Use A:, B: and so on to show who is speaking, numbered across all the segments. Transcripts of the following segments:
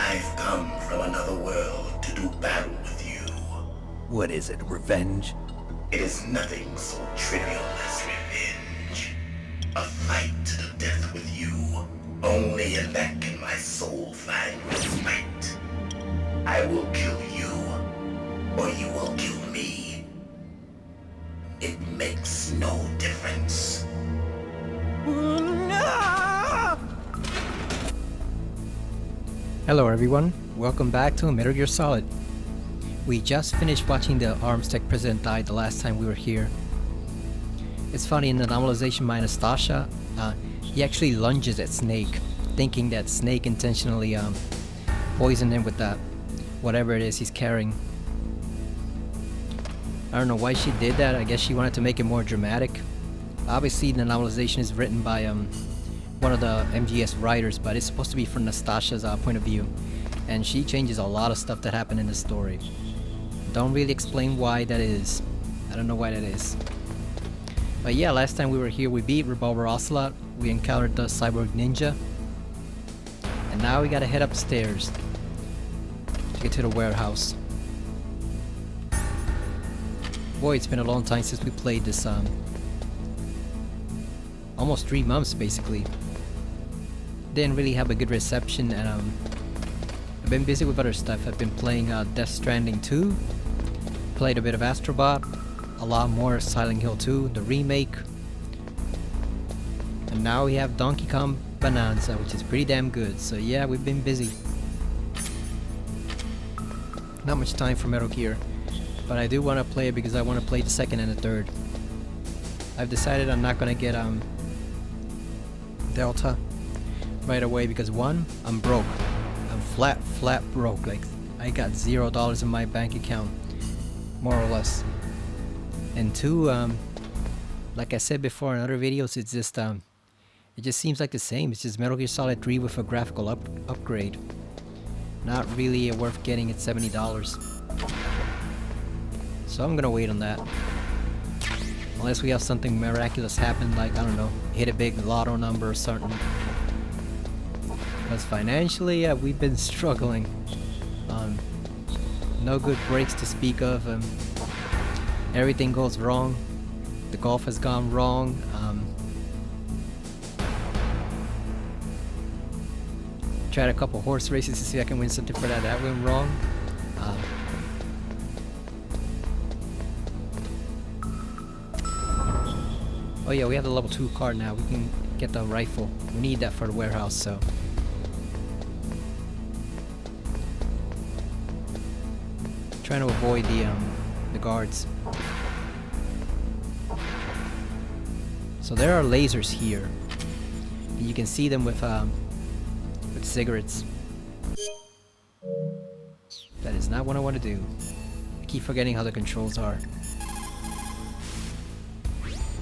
A: I've come from another world to do battle with you.
B: What is it, revenge?
A: It is nothing so trivial as revenge. A fight to the death with you. Only in that can my soul find respite. I will kill you, or you will kill me. It makes no difference.
C: Hello everyone, welcome back to Metal Gear Solid. We just finished watching the Armstech president die the last time we were here. It's funny, in the novelization by Anastasia, he actually lunges at Snake, thinking that Snake intentionally poisoned him with that whatever it is he's carrying. I don't know why she did that. I guess she wanted to make it more dramatic. Obviously the novelization is written by one of the MGS writers, but it's supposed to be from Nastasia's point of view, and she changes a lot of stuff that happened in the story. Don't really explain why that is. I don't know why that is. But yeah, last time we were here we beat Revolver Ocelot, we encountered the Cyborg Ninja, and now we gotta head upstairs to get to the warehouse. Boy, it's been a long time since we played this, almost 3 months basically. Didn't really have a good reception, and I've been busy with other stuff. I've been playing Death Stranding 2, played a bit of Astrobot, a lot more Silent Hill 2, the remake, and now we have Donkey Kong Bananza, which is pretty damn good. So yeah, we've been busy. Not much time for Metal Gear, but I do want to play it because I want to play the second and the third. I've decided I'm not gonna get Delta right away because one, I'm broke. I'm flat broke. Like, I got $0 in my bank account, more or less. And two, like I said before in other videos, it's just it just seems like the same. It's just Metal Gear Solid 3 with a graphical upgrade. Not really worth getting at $70. So I'm gonna wait on that. Unless we have something miraculous happen, like, I don't know, hit a big lotto number or something. Because financially, we've been struggling. No good breaks to speak of. Everything goes wrong. The golf has gone wrong. Tried a couple horse races to see if I can win something for that. That went wrong. Oh yeah, we have the level 2 card now. We can get the rifle. We need that for the warehouse, so. Trying to avoid the guards. So there are lasers here. You can see them with cigarettes. That is not what I want to do. I keep forgetting how the controls are.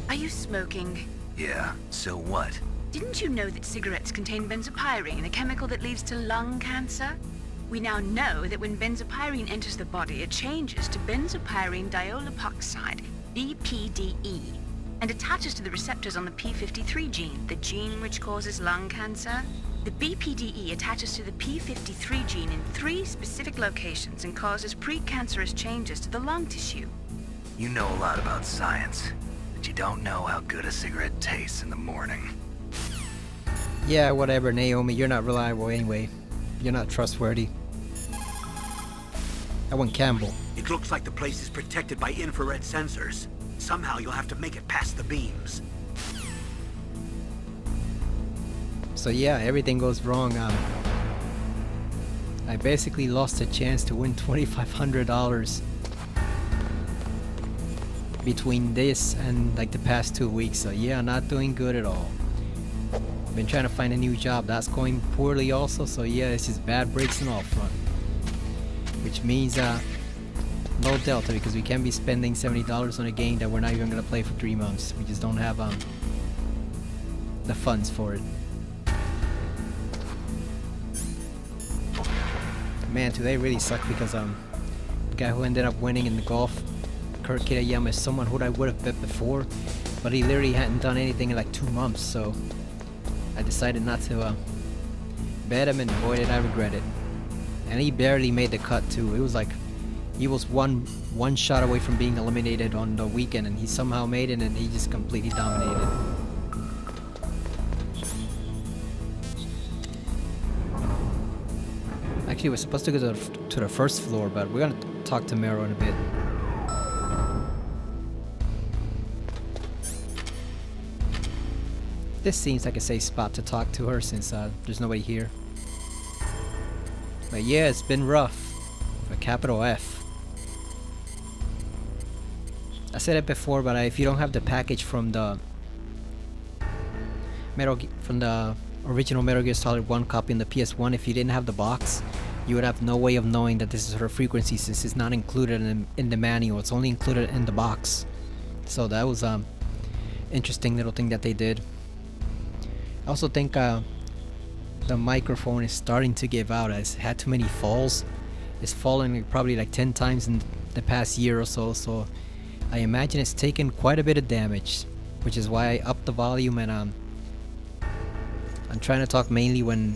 D: Are you smoking?
B: Yeah, so what?
D: Didn't you know that cigarettes contain benzopyrene, a chemical that leads to lung cancer? We now know that when benzopyrene enters the body, it changes to benzopyrene diolipoxide, BPDE, and attaches to the receptors on the p53 gene, the gene which causes lung cancer. The BPDE attaches to the p53 gene in 3 specific locations and causes precancerous changes to the lung tissue.
B: You know a lot about science, but you don't know how good a cigarette tastes in the morning.
C: Yeah, whatever, Naomi, you're not reliable anyway. You're not trustworthy. I want Campbell.
E: It looks like the place is protected by infrared sensors. Somehow you'll have to make it past the beams.
C: So yeah, everything goes wrong. I basically lost a chance to win $2,500 between this and like the past 2 weeks. So yeah, not doing good at all. Been trying to find a new job, that's going poorly also. So yeah, it's just bad breaks on all front, which means no delta, because we can't be spending $70 on a game that we're not even gonna play for 3 months. We just don't have the funds for it. Man, today really sucked because the guy who ended up winning in the golf, Kurt Kitayama, is someone who I would have bet before, but he literally hadn't done anything in like 2 months, so I decided not to bet him, and boy did I regret it. And he barely made the cut too. It was like he was one shot away from being eliminated on the weekend, and he somehow made it, and he just completely dominated. Actually, we're supposed to go to the first floor, but we're gonna talk to Meryl in a bit. This seems like a safe spot to talk to her since there's nobody here. But yeah, it's been rough. A capital F. I said it before, but if you don't have the package from the original Metal Gear Solid 1 copy in the PS1, if you didn't have the box, you would have no way of knowing that this is her frequency since it's not included in the manual. It's only included in the box. So that was interesting little thing that they did. I also think the microphone is starting to give out. It's had too many falls. It's fallen like probably like 10 times in the past year or so. So I imagine it's taken quite a bit of damage, which is why I upped the volume, and I'm trying to talk mainly when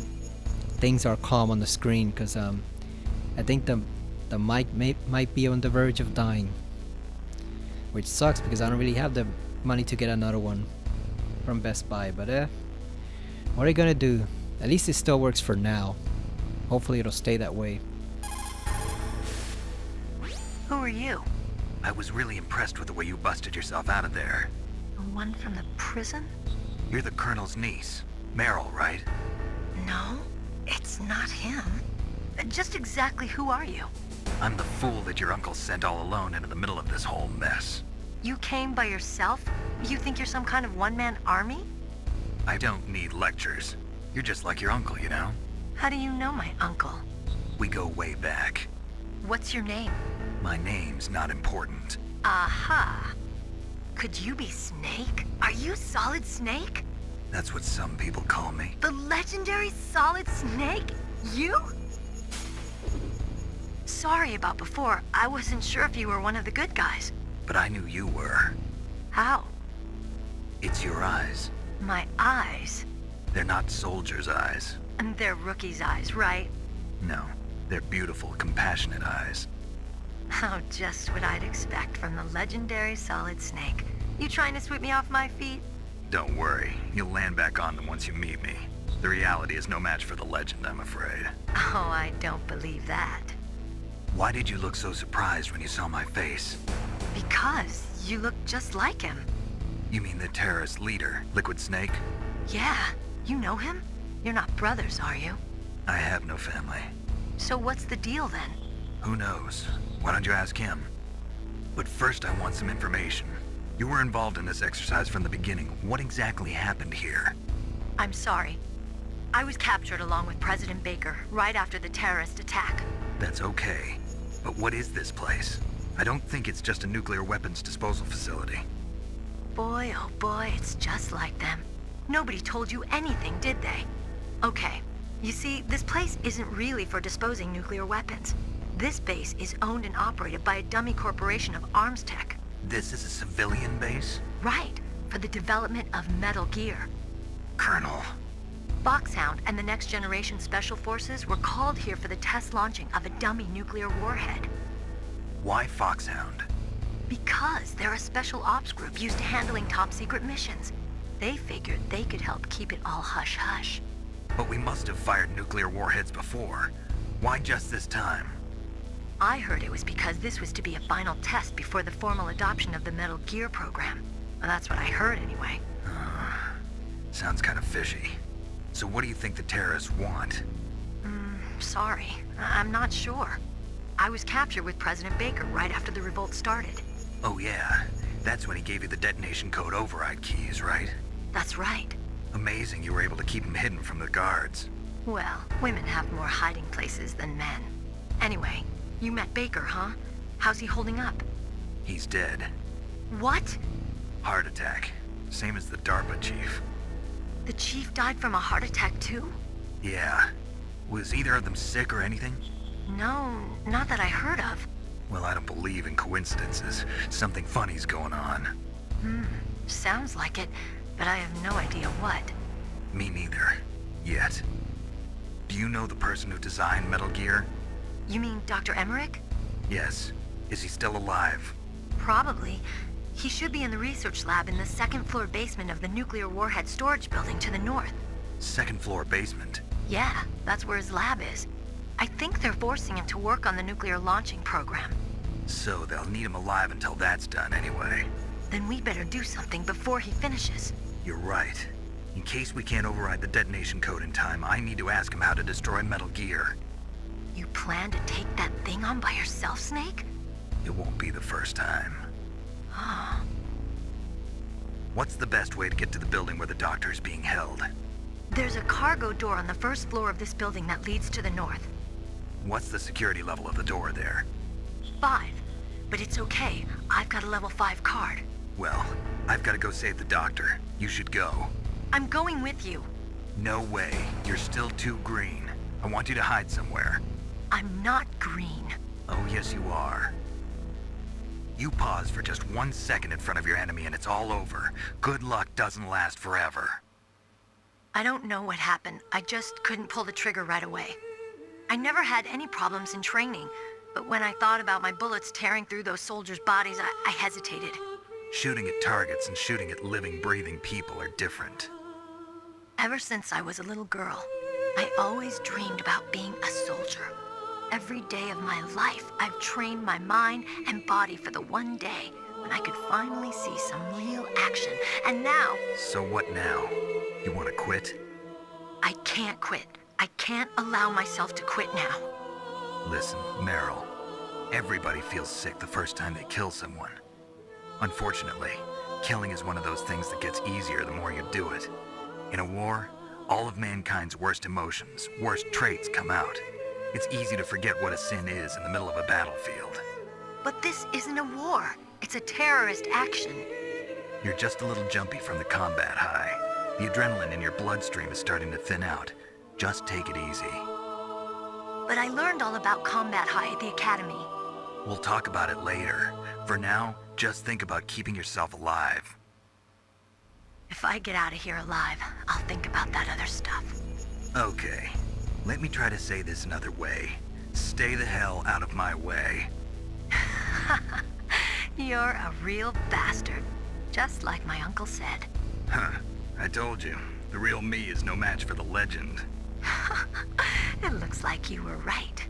C: things are calm on the screen, because I think the mic might be on the verge of dying, which sucks because I don't really have the money to get another one from Best Buy. But what are you gonna do? At least it still works for now. Hopefully it'll stay that way.
D: Who are you?
B: I was really impressed with the way you busted yourself out of there.
D: The one from the prison?
B: You're the Colonel's niece, Meryl, right?
D: No, it's not him. Just exactly who are you?
B: I'm the fool that your uncle sent all alone into the middle of this whole mess.
D: You came by yourself? You think you're some kind of one-man army?
B: I don't need lectures. You're just like your uncle, you know?
D: How do you know my uncle?
B: We go way back.
D: What's your name?
B: My name's not important.
D: Aha. Could you be Snake? Are you Solid Snake?
B: That's what some people call me.
D: The legendary Solid Snake? You? Sorry about before. I wasn't sure if you were one of the good guys.
B: But I knew you were.
D: How?
B: It's your eyes.
D: My eyes?
B: They're not soldiers' eyes.
D: And they're rookies' eyes, right?
B: No, they're beautiful, compassionate eyes.
D: Oh, just what I'd expect from the legendary Solid Snake. You trying to sweep me off my feet?
B: Don't worry, you'll land back on them once you meet me. The reality is no match for the legend, I'm afraid.
D: Oh, I don't believe that.
B: Why did you look so surprised when you saw my face?
D: Because you look just like him.
B: You mean the terrorist leader, Liquid Snake?
D: Yeah, you know him? You're not brothers, are you?
B: I have no family.
D: So what's the deal then?
B: Who knows? Why don't you ask him? But first I want some information. You were involved in this exercise from the beginning. What exactly happened here?
D: I'm sorry. I was captured along with President Baker right after the terrorist attack.
B: That's okay. But what is this place? I don't think it's just a nuclear weapons disposal facility.
D: Boy, oh boy, it's just like them. Nobody told you anything, did they? Okay, you see, this place isn't really for disposing nuclear weapons. This base is owned and operated by a dummy corporation of arms tech.
B: This is a civilian base?
D: Right, for the development of Metal Gear.
B: Colonel.
D: Foxhound and the Next Generation Special Forces were called here for the test launching of a dummy nuclear warhead.
B: Why Foxhound?
D: Because they're a special ops group used to handling top-secret missions. They figured they could help keep it all hush-hush.
B: But we must have fired nuclear warheads before. Why just this time?
D: I heard it was because this was to be a final test before the formal adoption of the Metal Gear program. Well, that's what I heard anyway.
B: Sounds kind of fishy. So what do you think the terrorists want?
D: Sorry. I'm not sure. I was captured with President Baker right after the revolt started.
B: Oh yeah, that's when he gave you the detonation code override keys, right?
D: That's right.
B: Amazing you were able to keep him hidden from the guards.
D: Well, women have more hiding places than men. Anyway, you met Baker, huh? How's he holding up?
B: He's dead.
D: What?
B: Heart attack. Same as the DARPA chief.
D: The chief died from a heart attack too?
B: Yeah. Was either of them sick or anything?
D: No, not that I heard of.
B: Well, I don't believe in coincidences. Something funny's going on.
D: Sounds like it, but I have no idea what.
B: Me neither. Yet. Do you know the person who designed Metal Gear?
F: You mean Dr. Emmerich?
B: Yes. Is he still alive?
F: Probably. He should be in the research lab in the second-floor basement of the nuclear warhead storage building to the north.
B: Second floor basement?
F: Yeah, that's where his lab is. I think they're forcing him to work on the nuclear launching program.
B: So they'll need him alive until that's done anyway.
F: Then we better do something before he finishes.
B: You're right. In case we can't override the detonation code in time, I need to ask him how to destroy Metal Gear.
F: You plan to take that thing on by yourself, Snake?
B: It won't be the first time. What's the best way to get to the building where the doctor is being held?
F: There's a cargo door on the first floor of this building that leads to the north.
B: What's the security level of the door there?
F: 5. But it's okay. I've got a level 5 card.
B: Well, I've got to go save the doctor. You should go.
F: I'm going with you.
B: No way. You're still too green. I want you to hide somewhere.
F: I'm not green.
B: Oh, yes you are. You pause for just 1 second in front of your enemy and it's all over. Good luck doesn't last forever.
F: I don't know what happened. I just couldn't pull the trigger right away. I never had any problems in training, but when I thought about my bullets tearing through those soldiers' bodies, I hesitated.
B: Shooting at targets and shooting at living, breathing people are different.
F: Ever since I was a little girl, I always dreamed about being a soldier. Every day of my life, I've trained my mind and body for the one day when I could finally see some real action. And now...
B: So what now? You want to quit?
F: I can't quit. I can't allow myself to quit now.
B: Listen, Meryl. Everybody feels sick the first time they kill someone. Unfortunately, killing is one of those things that gets easier the more you do it. In a war, all of mankind's worst emotions, worst traits come out. It's easy to forget what a sin is in the middle of a battlefield.
F: But this isn't a war. It's a terrorist action.
B: You're just a little jumpy from the combat high. The adrenaline in your bloodstream is starting to thin out. Just take it easy.
F: But I learned all about combat high at the academy.
B: We'll talk about it later. For now, just think about keeping yourself alive.
F: If I get out of here alive, I'll think about that other stuff.
B: Okay. Let me try to say this another way. Stay the hell out of my way.
F: You're a real bastard. Just like my uncle said.
B: Huh. I told you. The real me is no match for the legend.
F: It looks like you were right.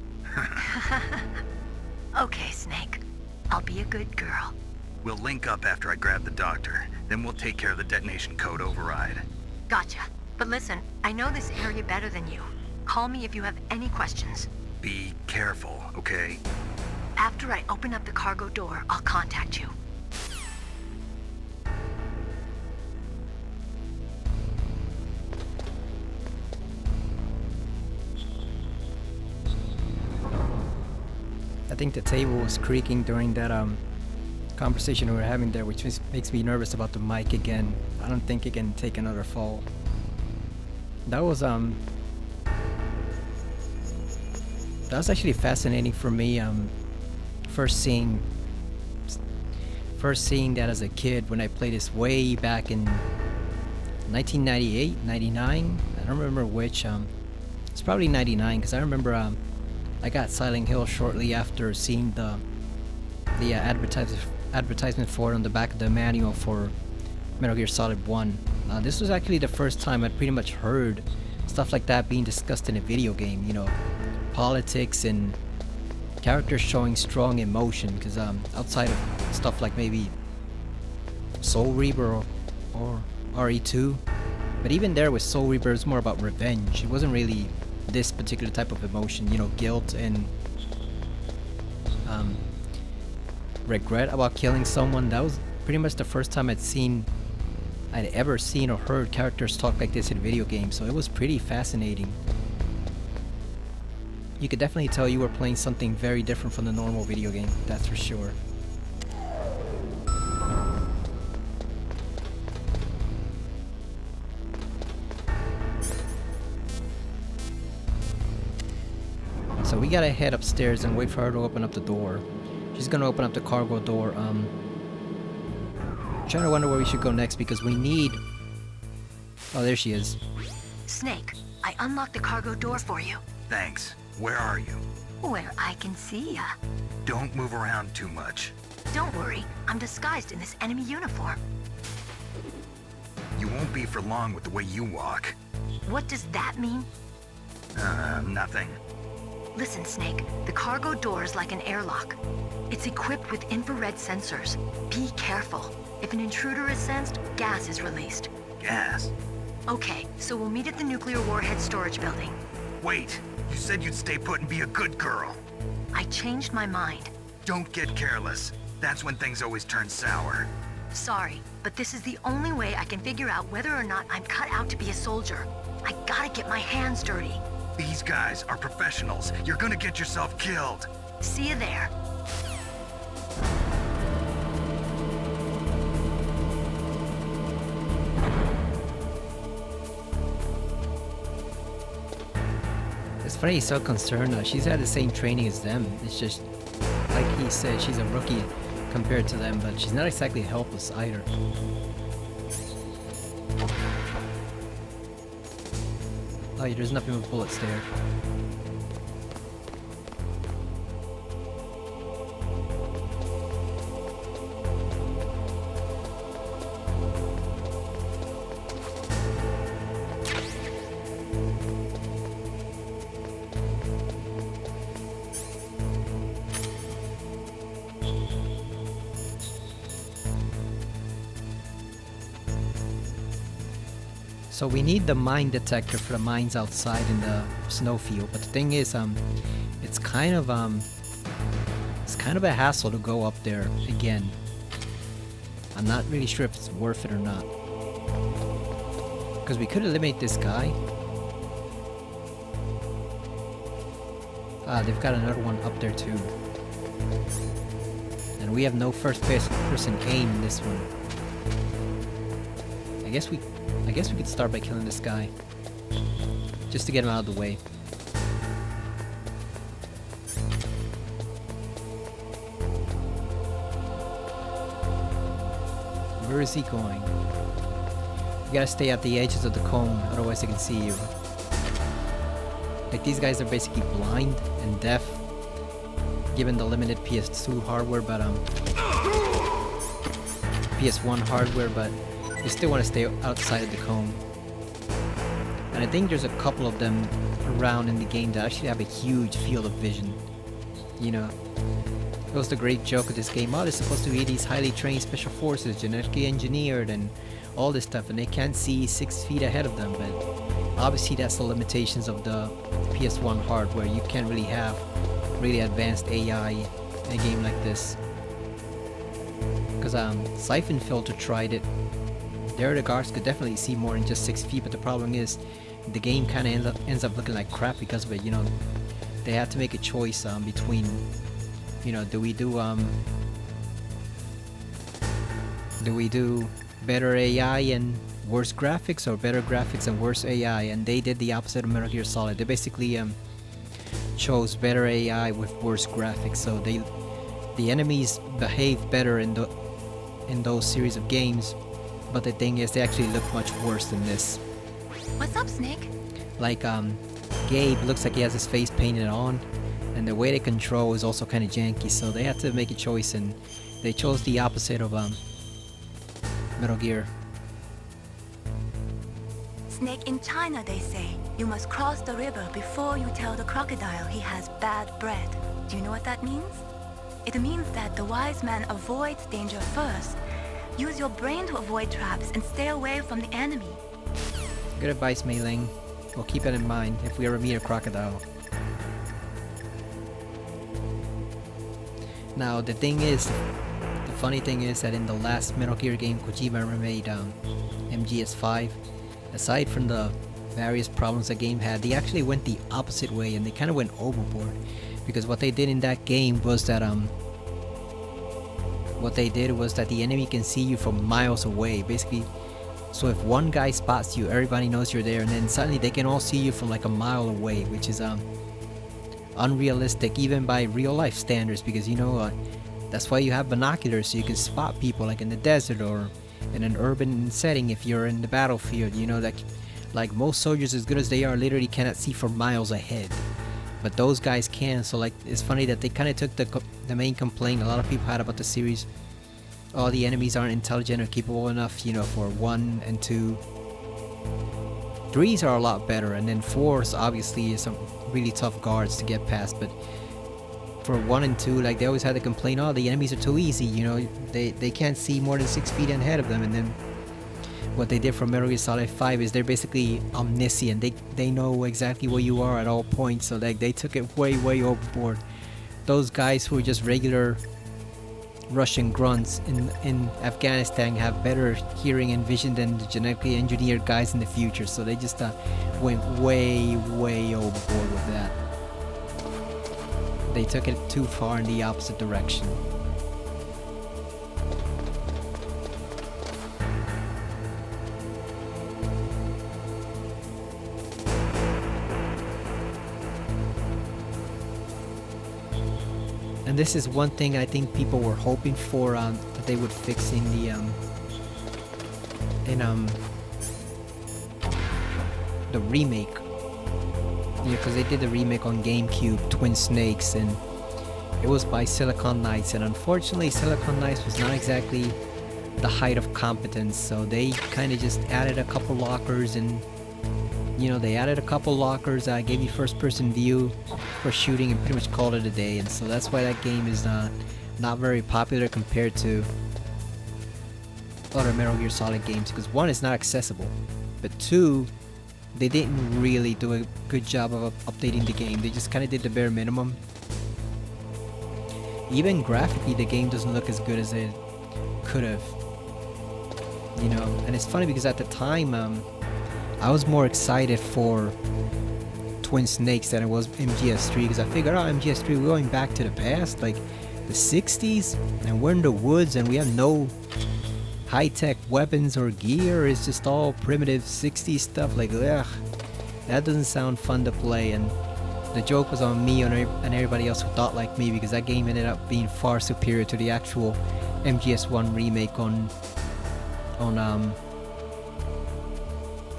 F: Okay, Snake. I'll be a good girl.
B: We'll link up after I grab the doctor. Then we'll take care of the detonation code override.
F: Gotcha. But listen, I know this area better than you. Call me if you have any questions.
B: Be careful, okay?
F: After I open up the cargo door, I'll contact you.
C: I think the table was creaking during that conversation we were having there, which makes me nervous about the mic again. I don't think it can take another fall. That was actually fascinating for me. First seeing that as a kid when I played this way back in 1998, 99. I don't remember which. It's probably 99 because I remember I got Silent Hill shortly after seeing the advertisement for it on the back of the manual for Metal Gear Solid 1. This was actually the first time I'd pretty much heard stuff like that being discussed in a video game, you know, politics and characters showing strong emotion, because outside of stuff like maybe Soul Reaper or RE2, but even there with Soul Reaper, it's more about revenge. It wasn't really this particular type of emotion, you know, guilt and regret about killing someone. That was pretty much the first time I'd ever seen or heard characters talk like this in video games, so it was pretty fascinating. You could definitely tell you were playing something very different from the normal video game, that's for sure. So we gotta head upstairs and wait for her to open up the door. She's gonna open up the cargo door. Trying to wonder where we should go next because we need... Oh, there she is.
F: Snake, I unlocked the cargo door for you.
B: Thanks. Where are you?
F: Where I can see ya.
B: Don't move around too much.
F: Don't worry, I'm disguised in this enemy uniform.
B: You won't be for long with the way you walk.
F: What does that mean?
B: Nothing.
F: Listen, Snake, the cargo door is like an airlock. It's equipped with infrared sensors. Be careful. If an intruder is sensed, gas is released.
B: Gas?
F: Okay, so we'll meet at the nuclear warhead storage building.
B: Wait, you said you'd stay put and be a good girl.
F: I changed my mind.
B: Don't get careless. That's when things always turn sour.
F: Sorry, but this is the only way I can figure out whether or not I'm cut out to be a soldier. I gotta get my hands dirty.
B: These guys are professionals. You're gonna get yourself killed.
F: See you there.
C: It's funny he's so concerned. She's had the same training as them. It's just, like he said, she's a rookie compared to them, but she's not exactly helpless either. Oh yeah, there's nothing but bullets there. So we need the mine detector for the mines outside in the snowfield, but the thing is, it's kind of a hassle to go up there again. I'm not really sure if it's worth it or not, because we could eliminate this guy. Ah, they've got another one up there too, and we have no first-person aim in this one. I guess we could start by killing this guy, just to get him out of the way. Where is he going? You gotta stay at the edges of the cone, otherwise they can see you. Like, these guys are basically blind and deaf, given the limited PS2 hardware, but PS1 hardware, but they still want to stay outside of the cone. And I think there's a couple of them around in the game that actually have a huge field of vision. You know, it was the great joke of this game. Oh, they're supposed to be these highly trained special forces, genetically engineered and all this stuff, and they can't see 6 feet ahead of them. But obviously that's the limitations of the PS1 hardware. You can't really have really advanced AI in a game like this. Because Siphon Filter tried it. There the guards could definitely see more than just 6 feet, but the problem is the game kind of ends up looking like crap because of it. You know, they have to make a choice between, you know, do we do better AI and worse graphics, or better graphics and worse AI? And they did the opposite of Metal Gear Solid. They basically chose better AI with worse graphics. So the enemies behave better in those series of games. But the thing is, they actually look much worse than this.
F: What's up, Snake?
C: Like, Gabe looks like he has his face painted on, and the way they control is also kind of janky, so they had to make a choice, and they chose the opposite of Metal Gear.
G: Snake, in China they say, you must cross the river before you tell the crocodile he has bad bread. Do you know what that means? It means that the wise man avoids danger first. Use your brain to avoid traps and stay away from the enemy.
C: Good advice, Mei Ling. We'll keep it in mind if we ever meet a crocodile. Now, the funny thing is that in the last Metal Gear game Kojima made, MGS5, aside from the various problems the game had, they actually went the opposite way, and they kind of went overboard. Because what they did in that game was that the enemy can see you from miles away, basically. So if one guy spots you, everybody knows you're there, and then suddenly they can all see you from like a mile away, which is unrealistic even by real life standards, because you know that's why you have binoculars, so you can spot people like in the desert or in an urban setting. If you're in the battlefield, you know, that like most soldiers, as good as they are, literally cannot see for miles ahead. but those guys can. So like, it's funny that they kind of took the main complaint a lot of people had about the series. All the enemies aren't intelligent or capable enough, you know, for 1 and 2. 3s are a lot better, and then 4s obviously is some really tough guards to get past. But for 1 and 2, like, they always had to complain, oh, the enemies are too easy, you know, they can't see more than 6 feet ahead of them. And then what they did for Metal Gear Solid 5 is they're basically omniscient. They know exactly where you are at all points. So like, they took it way overboard. Those guys who are just regular Russian grunts in Afghanistan have better hearing and vision than the genetically engineered guys in the future. So they just went way overboard with that. They took it too far in the opposite direction. And this is one thing I think people were hoping for, that they would fix in the remake. Yeah, because they did the remake on GameCube, Twin Snakes, and it was by Silicon Knights. And unfortunately, Silicon Knights was not exactly the height of competence, so they kind of just added a couple lockers, and you know, they added a couple lockers, gave you first-person view for shooting, and pretty much called it a day. And so that's why that game is not very popular compared to other Metal Gear Solid games, because 1, it's not accessible, but 2, they didn't really do a good job of updating the game. They just kind of did the bare minimum. Even graphically, the game doesn't look as good as it could have, you know. And it's funny because at the time, I was more excited for Twin Snakes than it was MGS3, because I figured, oh, MGS3, we're going back to the past, like the 60s, and we're in the woods, and we have no high-tech weapons or gear. It's just all primitive 60s stuff. Like, ugh, that doesn't sound fun to play. And the joke was on me and everybody else who thought like me, because that game ended up being far superior to the actual MGS1 remake on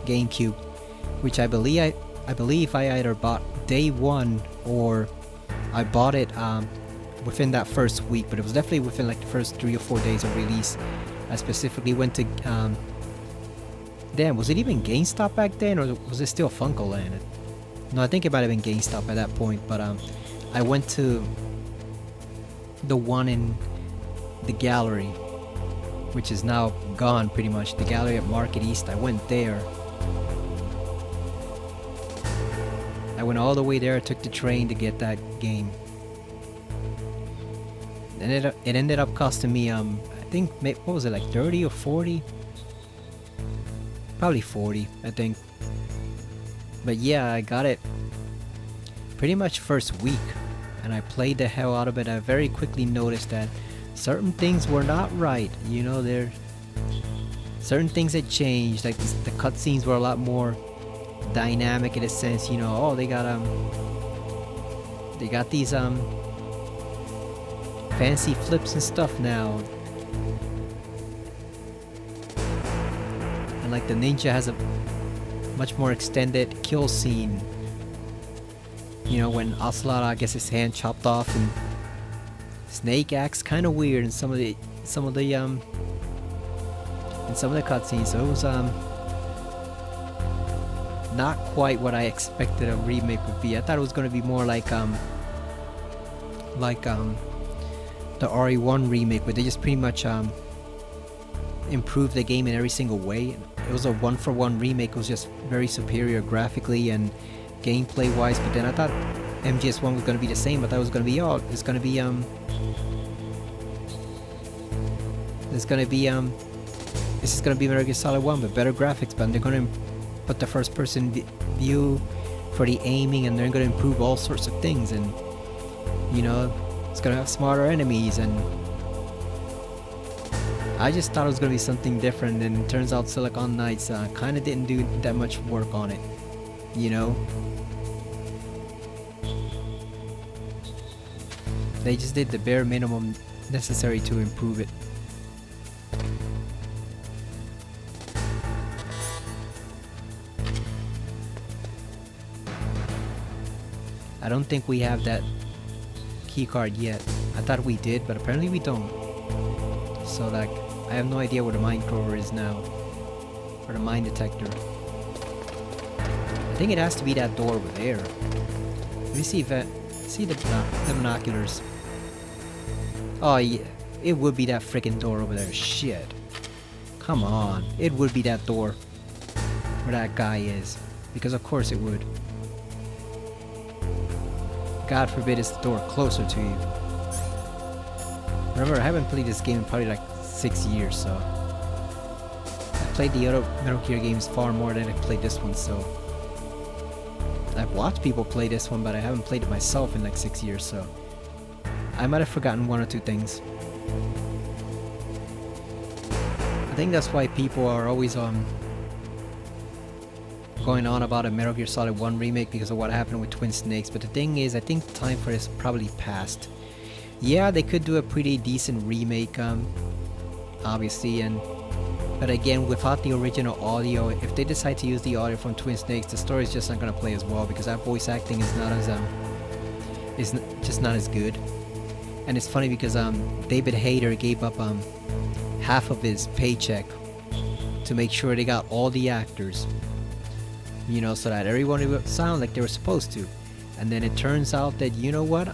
C: GameCube, which I believe I either bought day 1 or I bought it within that first week, but it was definitely within like the first 3 or 4 days of release. I specifically went to damn, was it even GameStop back then, or was it still FuncoLand? No, I think it might have been GameStop at that point. But I went to the one in the gallery, which is now gone pretty much, the gallery at Market East. I went there. I went all the way there, took the train to get that game. And it ended up costing me I think, what was it, like 30 or 40? Probably 40, I think. But yeah, I got it pretty much first week, and I played the hell out of it. I very quickly noticed that certain things were not right. You know, there certain things had changed. Like the cutscenes were a lot more dynamic in a sense. You know, oh, they got these fancy flips and stuff now. And like the ninja has a much more extended kill scene. You know, when Ocelot gets his hand chopped off, and Snake acts kind of weird in some of the cutscenes. So it was not quite what I expected a remake would be. I thought it was going to be more like the RE1 remake, where they just pretty much improved the game in every single way. It was a one-for-one remake. It was just very superior graphically and gameplay wise. But then I thought MGS1 was going to be the same. I thought it was going to be this is going to be Metal Gear Solid 1 with better graphics, but they're going to put the first-person view for the aiming, and they're going to improve all sorts of things, and you know, it's going to have smarter enemies. And I just thought it was going to be something different, and it turns out Silicon Knights kind of didn't do that much work on it, you know. They just did the bare minimum necessary to improve it. don't think we have that key card yet. I thought we did, but apparently we don't. So like, I have no idea where the mine thrower is now. Or the mine detector. I think it has to be that door over there. Let me see if I see the binoculars. Oh yeah, it would be that freaking door over there. Shit. Come on, it would be that door where that guy is, because of course it would. God forbid it's the door closer to you. Remember, I haven't played this game in probably like 6 years, so I played the other Metal Gear games far more than I played this one, so I've watched people play this one, but I haven't played it myself in like 6 years, so I might have forgotten one or two things. I think that's why people are always going on about a Metal Gear Solid 1 remake because of what happened with Twin Snakes, but the thing is, I think the time for this probably passed. Yeah, they could do a pretty decent remake, obviously, but again, without the original audio, if they decide to use the audio from Twin Snakes, the story is just not gonna play as well because that voice acting is not as just not as good. And it's funny because David Hayter gave up half of his paycheck to make sure they got all the actors, you know, so that everyone would sound like they were supposed to. And then it turns out that, you know what,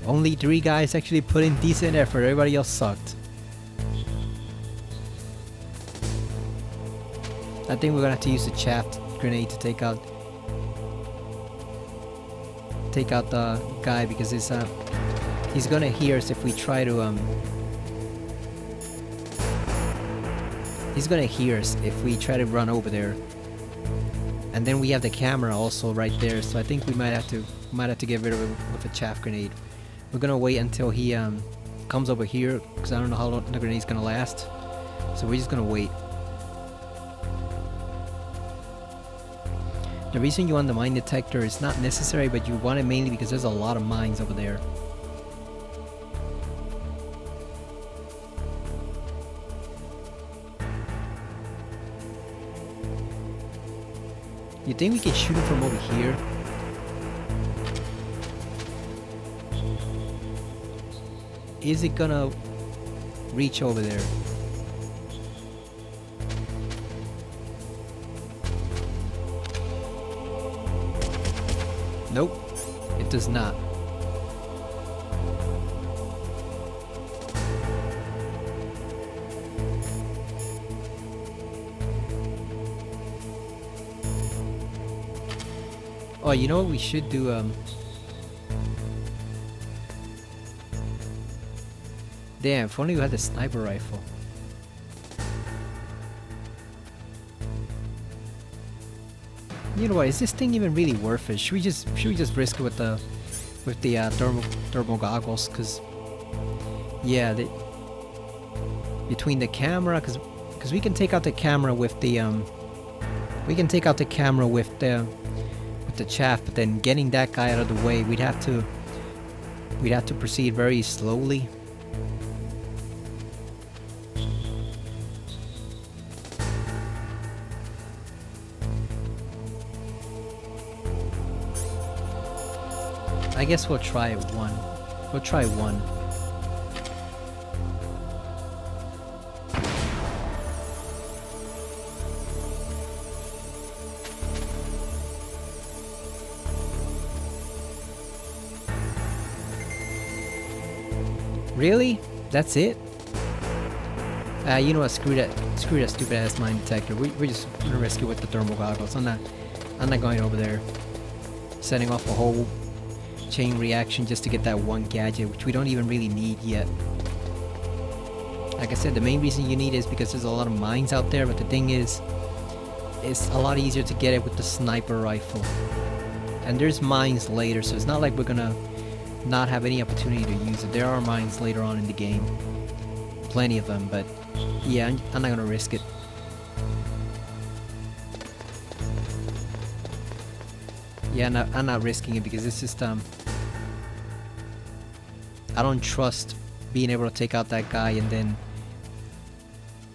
C: only 3 guys actually put in decent effort, everybody else sucked. I think we're gonna have to use the chaff grenade to take out the guy because it's he's gonna hear us if we try to he's gonna hear us if we try to run over there. And then we have the camera also right there, so I think we might have to get rid of it with a chaff grenade. We're gonna wait until he comes over here because I don't know how long the grenade's gonna last. So we're just gonna wait. The reason you want the mine detector is not necessary, but you want it mainly because there's a lot of mines over there. You think we can shoot him from over here? Is it gonna reach over there? Nope, it does not. Oh, you know what we should do? Damn, if only we had the sniper rifle. You know what? Is this thing even really worth it? Should we just risk it with the thermal goggles? Cause yeah, between the camera, cause we can take out the camera with the chaff, but then getting that guy out of the way, we'd have to proceed very slowly. I guess we'll try one. We'll try one. Really? That's it? You know what? Screw that stupid ass mine detector. We're just gonna risk it with the thermal goggles. I'm not going over there, setting off a whole chain reaction just to get that one gadget, which we don't even really need yet. Like I said, the main reason you need it is because there's a lot of mines out there, but the thing is, it's a lot easier to get it with the sniper rifle. And there's mines later, so it's not like we're gonna not have any opportunity to use it. There are mines later on in the game. Plenty of them, but yeah, I'm not gonna risk it. Yeah, I'm not risking it because it's just I don't trust being able to take out that guy and then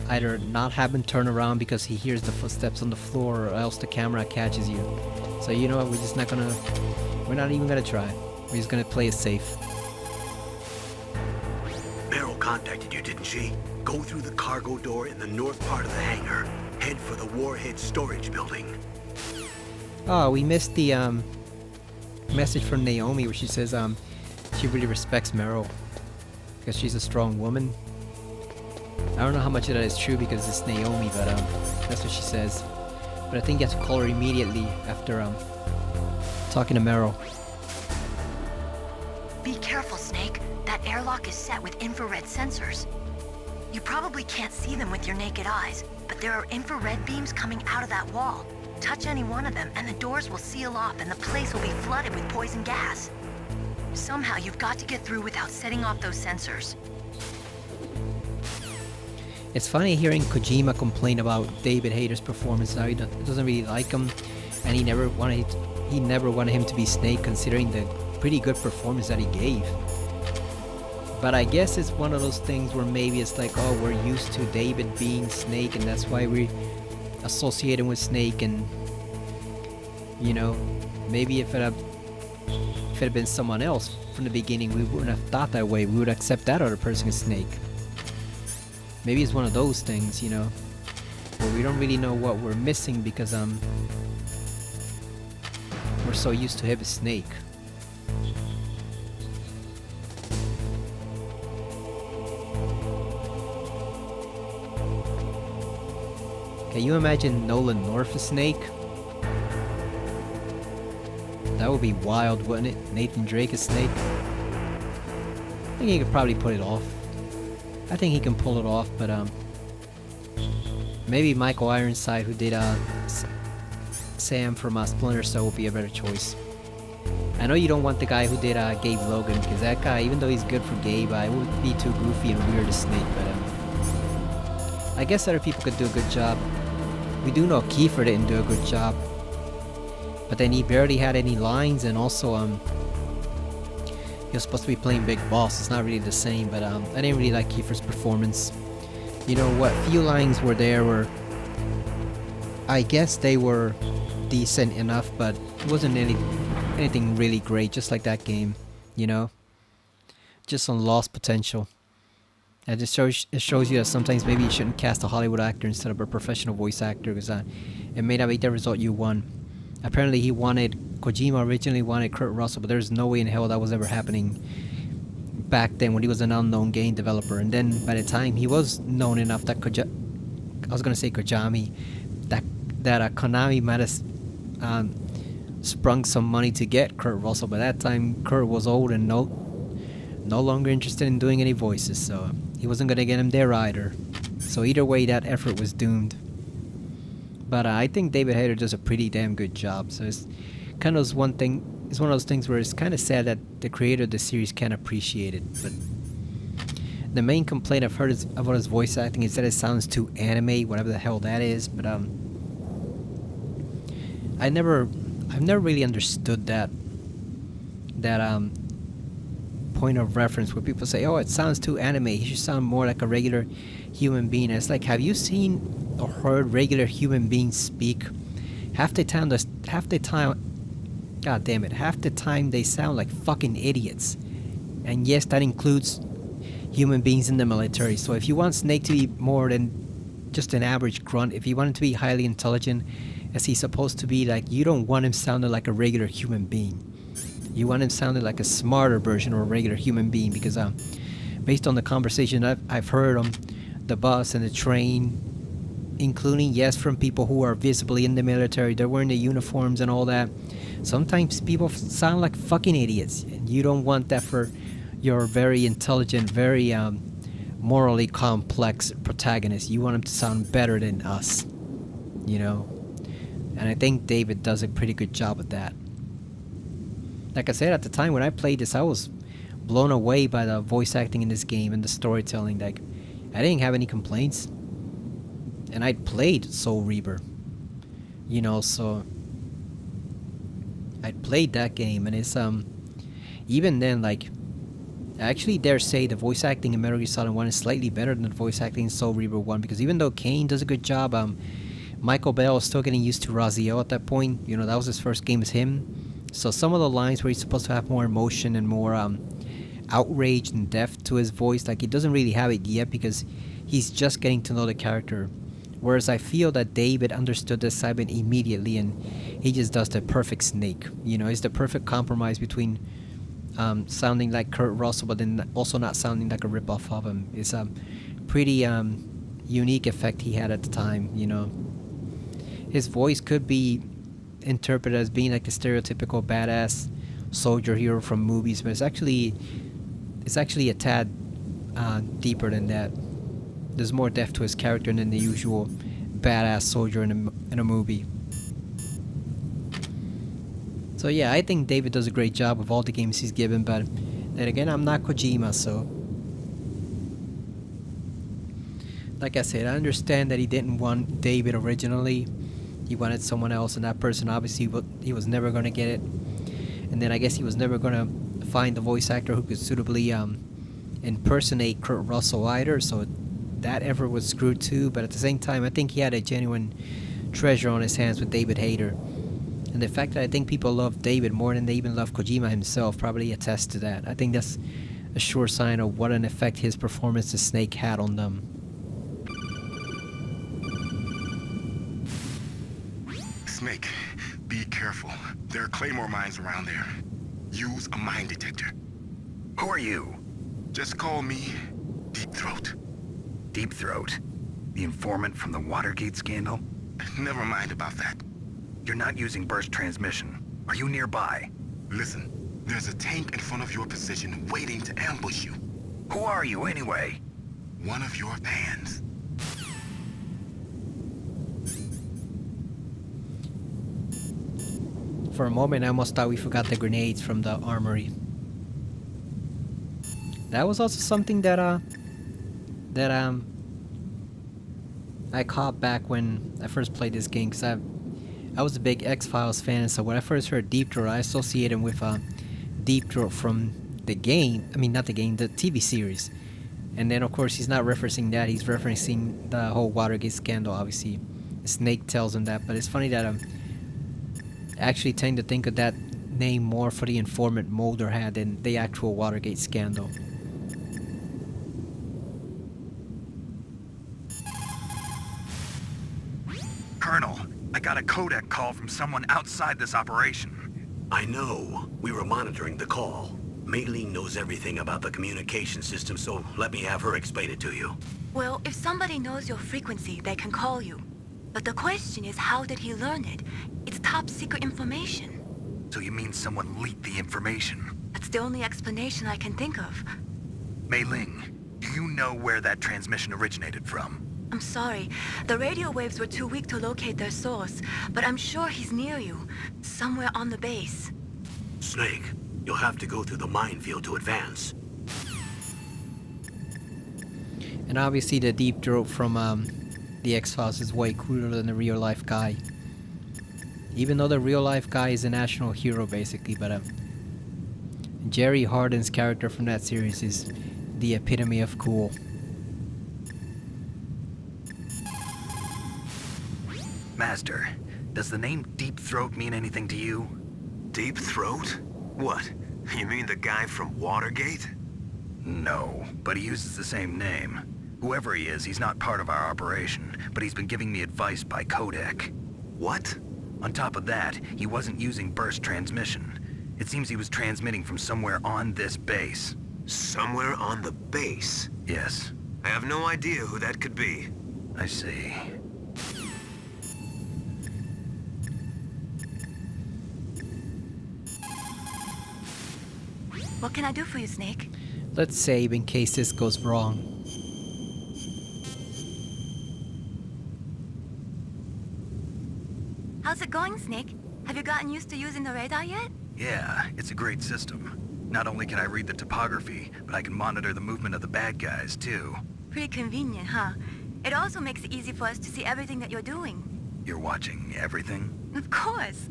C: either not have him turn around because he hears the footsteps on the floor, or else the camera catches you. So you know what, we're not even gonna try. We're just gonna play it safe.
E: Meryl contacted you, didn't she? Go through the cargo door in the north part of the hangar. Head for the warhead storage building.
C: Oh, we missed the message from Naomi where she says she really respects Meryl because she's a strong woman. I don't know how much of that is true because it's Naomi, but that's what she says. But I think you have to call her immediately after talking to Meryl.
F: Be careful, Snake. That airlock is set with infrared sensors. You probably can't see them with your naked eyes, but there are infrared beams coming out of that wall. Touch any one of them and the doors will seal off and the place will be flooded with poison gas. Somehow you've got to get through without setting off those sensors.
C: It's funny hearing Kojima complain about David Hayter's performance. Now he doesn't really like him, and he never wanted him to be Snake, considering the pretty good performance that he gave. But I guess it's one of those things where maybe it's like, oh, we're used to David being Snake, and that's why we associate him with Snake. And you know, maybe if it had been someone else from the beginning, we wouldn't have thought that way. We would accept that other person as Snake. Maybe it's one of those things, you know, where we don't really know what we're missing because we're so used to him as Snake. Can you imagine Nolan North as Snake? That would be wild, wouldn't it? Nathan Drake as Snake? I think he could probably put it off. I think he can pull it off, but maybe Michael Ironside, who did Sam from Splinter Cell, would be a better choice. I know you don't want the guy who did Gabe Logan, because that guy, even though he's good for Gabe, it would be too goofy and weird as Snake. But I guess other people could do a good job. We do know Kiefer didn't do a good job, but then he barely had any lines, and also he was supposed to be playing Big Boss. It's not really the same, but I didn't really like Kiefer's performance. You know, what few lines were there were, I guess they were decent enough, but it wasn't anything really great, just like that game, you know? Just some lost potential. It just shows you that sometimes maybe you shouldn't cast a Hollywood actor instead of a professional voice actor, because it may not be the result you want. Apparently Kojima originally wanted Kurt Russell, but there's no way in hell that was ever happening back then when he was an unknown game developer. And then by the time he was known enough that Konami might have sprung some money to get Kurt Russell. By that time, Kurt was old and no longer interested in doing any voices, so he wasn't gonna get him there either. So either way, that effort was doomed. But I think David Hayter does a pretty damn good job. So it's kind of one of those things where it's kind of sad that the creator of the series can't appreciate it. But the main complaint I've heard about his voice acting is that it sounds too anime, whatever the hell that is. But I've never really understood that point of reference where people say, oh, it sounds too anime, he should sound more like a regular human being. And it's like, have you seen or heard regular human beings speak? Half the time they sound like fucking idiots. And yes, that includes human beings in the military. So if you want Snake to be more than just an average grunt, if you want him to be highly intelligent as he's supposed to be, like, you don't want him sounding like a regular human being. You want him sounding like a smarter version of a regular human being, because based on the conversation I've heard on the bus and the train, including, yes, from people who are visibly in the military, they're wearing the uniforms and all that, sometimes people sound like fucking idiots, and you don't want that for your very intelligent, very morally complex protagonist. You want him to sound better than us, you know? And I think David does a pretty good job at that. Like I said, at the time when I played this, I was blown away by the voice acting in this game and the storytelling. Like, I didn't have any complaints. And I'd played Soul Reaver, you know, so I'd played that game, and it's even then, like, I actually dare say the voice acting in Metal Gear Solid 1 is slightly better than the voice acting in Soul Reaver 1, because even though Kane does a good job, Michael Bell is still getting used to Raziel at that point. You know, that was his first game as him. So some of the lines where he's supposed to have more emotion and more outrage and depth to his voice, like he doesn't really have it yet because he's just getting to know the character. Whereas I feel that David understood the assignment immediately, and he just does the perfect Snake. You know, it's the perfect compromise between sounding like Kurt Russell, but then also not sounding like a ripoff of him. It's a pretty unique effect he had at the time. You know, his voice could be interpreted as being like the stereotypical badass soldier hero from movies, but it's actually a tad deeper than that. There's more depth to his character than the usual badass soldier in a movie. So yeah, I think David does a great job with all the games he's given, but then again, I'm not Kojima, so... Like I said, I understand that he didn't want David originally. He wanted someone else, and that person obviously he was never going to get it. And then I guess he was never going to find the voice actor who could suitably impersonate Kurt Russell either, so that effort was screwed too. But at the same time, I think he had a genuine treasure on his hands with David Hayter. And the fact that I think people love David more than they even love Kojima himself probably attests to that. I think that's a sure sign of what an effect his performance as Snake had on them.
A: Snake, be careful. There are Claymore mines around there. Use a mine detector.
B: Who are you?
A: Just call me Deep Throat.
B: Deep Throat? The informant from the Watergate scandal?
A: Never mind about that.
B: You're not using burst transmission. Are you nearby?
A: Listen, there's a tank in front of your position waiting to ambush you.
B: Who are you anyway?
A: One of your fans.
C: For a moment, I almost thought we forgot the grenades from the armory. That was also something that I caught back when I first played this game, because I was a big X-Files fan, so when I first heard Deep Throat, I associated him with Deep Throat from the game. I mean, not the game, the TV series. And then, of course, he's not referencing that. He's referencing the whole Watergate scandal, obviously. Snake tells him that, but it's funny that I actually tend to think of that name more for the informant Mulder had than the actual Watergate scandal.
B: Colonel, I got a codec call from someone outside this operation.
E: I know. We were monitoring the call. Mei Ling knows everything about the communication system, so let me have her explain it to you.
G: Well, if somebody knows your frequency, they can call you. But the question is, how did he learn it? It's top secret information.
B: So you mean someone leaked the information?
G: That's the only explanation I can think of.
B: Mei Ling, do you know where that transmission originated from?
G: I'm sorry. The radio waves were too weak to locate their source, but I'm sure he's near you, somewhere on the base.
E: Snake, you'll have to go through the minefield to advance.
C: And obviously the Deep Throat from the X-Files is way cooler than the real life guy. Even though the real life guy is a national hero basically, but Jerry Hardin's character from that series is the epitome of cool.
B: Master, does the name Deep Throat mean anything to you?
E: Deep Throat? What? You mean the guy from Watergate?
B: No, but he uses the same name. Whoever he is, he's not part of our operation, but he's been giving me advice by codec.
E: What?
B: On top of that, he wasn't using burst transmission. It seems he was transmitting from somewhere on this base.
E: Somewhere on the base?
B: Yes.
E: I have no idea who that could be.
B: I see.
G: What can I do for you, Snake?
C: Let's save in case this goes wrong.
G: How's it going, Snake? Have you gotten used to using the radar yet?
B: Yeah, it's a great system. Not only can I read the topography, but I can monitor the movement of the bad guys, too.
G: Pretty convenient, huh? It also makes it easy for us to see everything that you're doing.
B: You're watching everything?
G: Of course.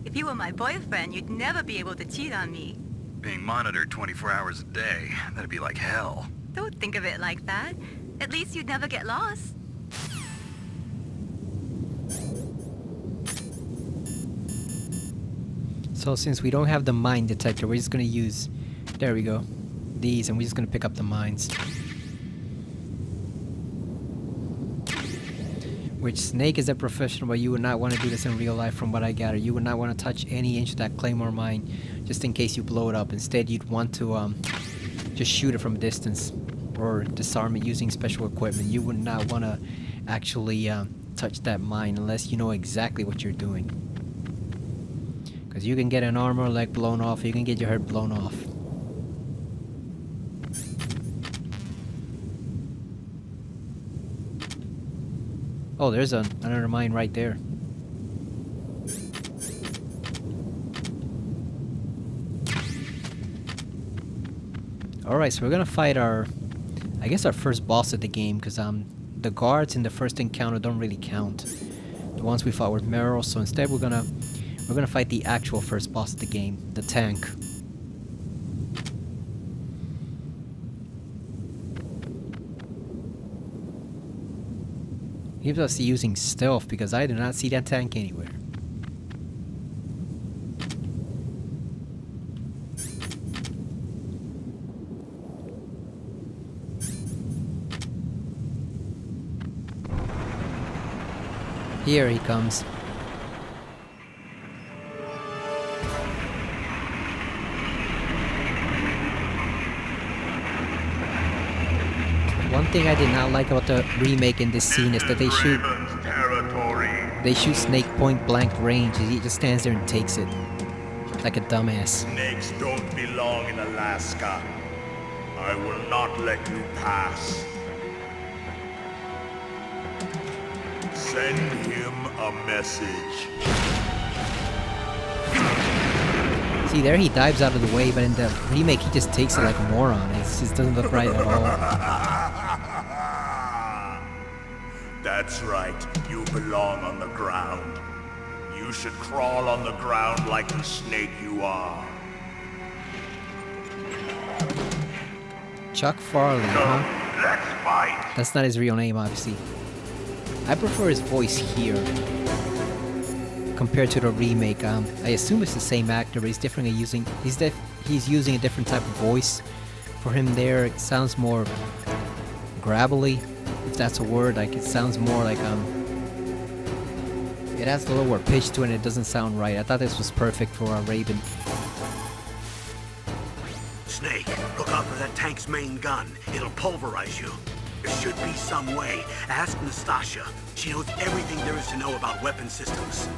G: If you were my boyfriend, you'd never be able to cheat on me.
B: Being monitored 24 hours a day, that'd be like hell.
G: Don't think of it like that. At least you'd never get lost.
C: So since we don't have the mine detector, we're just gonna use, there we go, these, and we're just gonna pick up the mines. Which Snake is a professional, but you would not want to do this in real life from what I gather. You would not want to touch any inch of that Claymore mine just in case you blow it up. Instead, you'd want to just shoot it from a distance or disarm it using special equipment. You would not want to actually touch that mine unless you know exactly what you're doing. Because you can get an arm or leg blown off, you can get your head blown off. Oh, there's another mine right there. Alright, so we're gonna fight our first boss of the game, because the guards in the first encounter don't really count. The ones we fought with Meryl, so instead we're gonna fight the actual first boss of the game, the tank. He must be using stealth because I do not see that tank anywhere. Here he comes. One thing I did not like about the remake in this scene is that they shoot Snake point blank range and he just stands there and takes it. Like a dumbass.
A: Snakes don't belong in Alaska. I will not let you pass. Send him a message.
C: See, there he dives out of the way, but in the remake he just takes it like a moron. It just doesn't look right at all.
A: That's right, you belong on the ground. You should crawl on the ground like the snake you are.
C: Chuck Farley, huh?
A: Let's fight.
C: That's not his real name, obviously. I prefer his voice here compared to the remake. I assume it's the same actor, but he's different. He's using a different type of voice for him there. It sounds more gravelly, if that's a word. Like it sounds more like it has a lower pitch to it and it doesn't sound right. I thought this was perfect for Raven.
E: Snake, look out for that tank's main gun. It'll pulverize you. There should be some way. Ask Nastasha. She knows everything there is to know about weapon systems.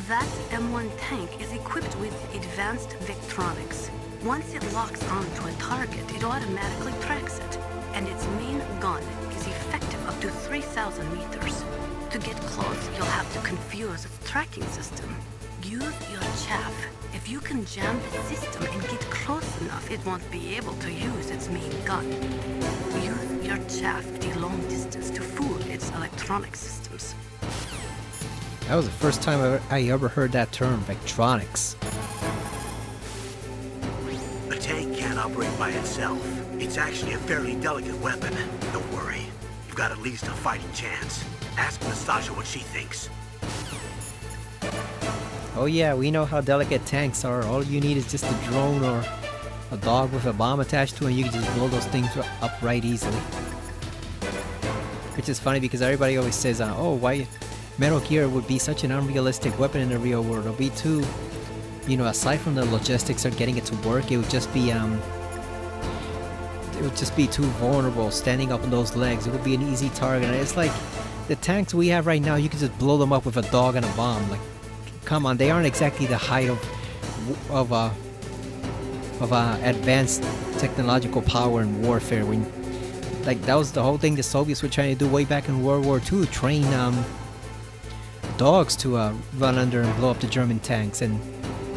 H: That M1 tank is equipped with advanced Vectronics. Once it locks onto a target, it automatically tracks it, and its main gun is effective up to 3,000 meters. To get close, you'll have to confuse its tracking system. Use your chaff. If you can jam the system and get close enough, it won't be able to use its main gun. Use your chaff at a long distance to fool its electronic systems.
C: That was the first time I ever heard that term, Vectronics.
E: A tank can't operate by itself. It's actually a fairly delicate weapon. Don't worry. You've got at least a fighting chance. Ask Nastasha what she thinks.
C: Oh yeah, we know how delicate tanks are. All you need is just a drone or a dog with a bomb attached to it and you can just blow those things up right easily. Which is funny because everybody always says, oh, why Metal Gear would be such an unrealistic weapon in the real world. It'll be too, aside from the logistics of getting it to work, it would just be too vulnerable standing up on those legs. It would be an easy target. And it's like the tanks we have right now, you can just blow them up with a dog and a bomb. Like, come on, they aren't exactly the height of advanced technological power in warfare. That was the whole thing the Soviets were trying to do way back in World War II, train dogs to run under and blow up the German tanks, and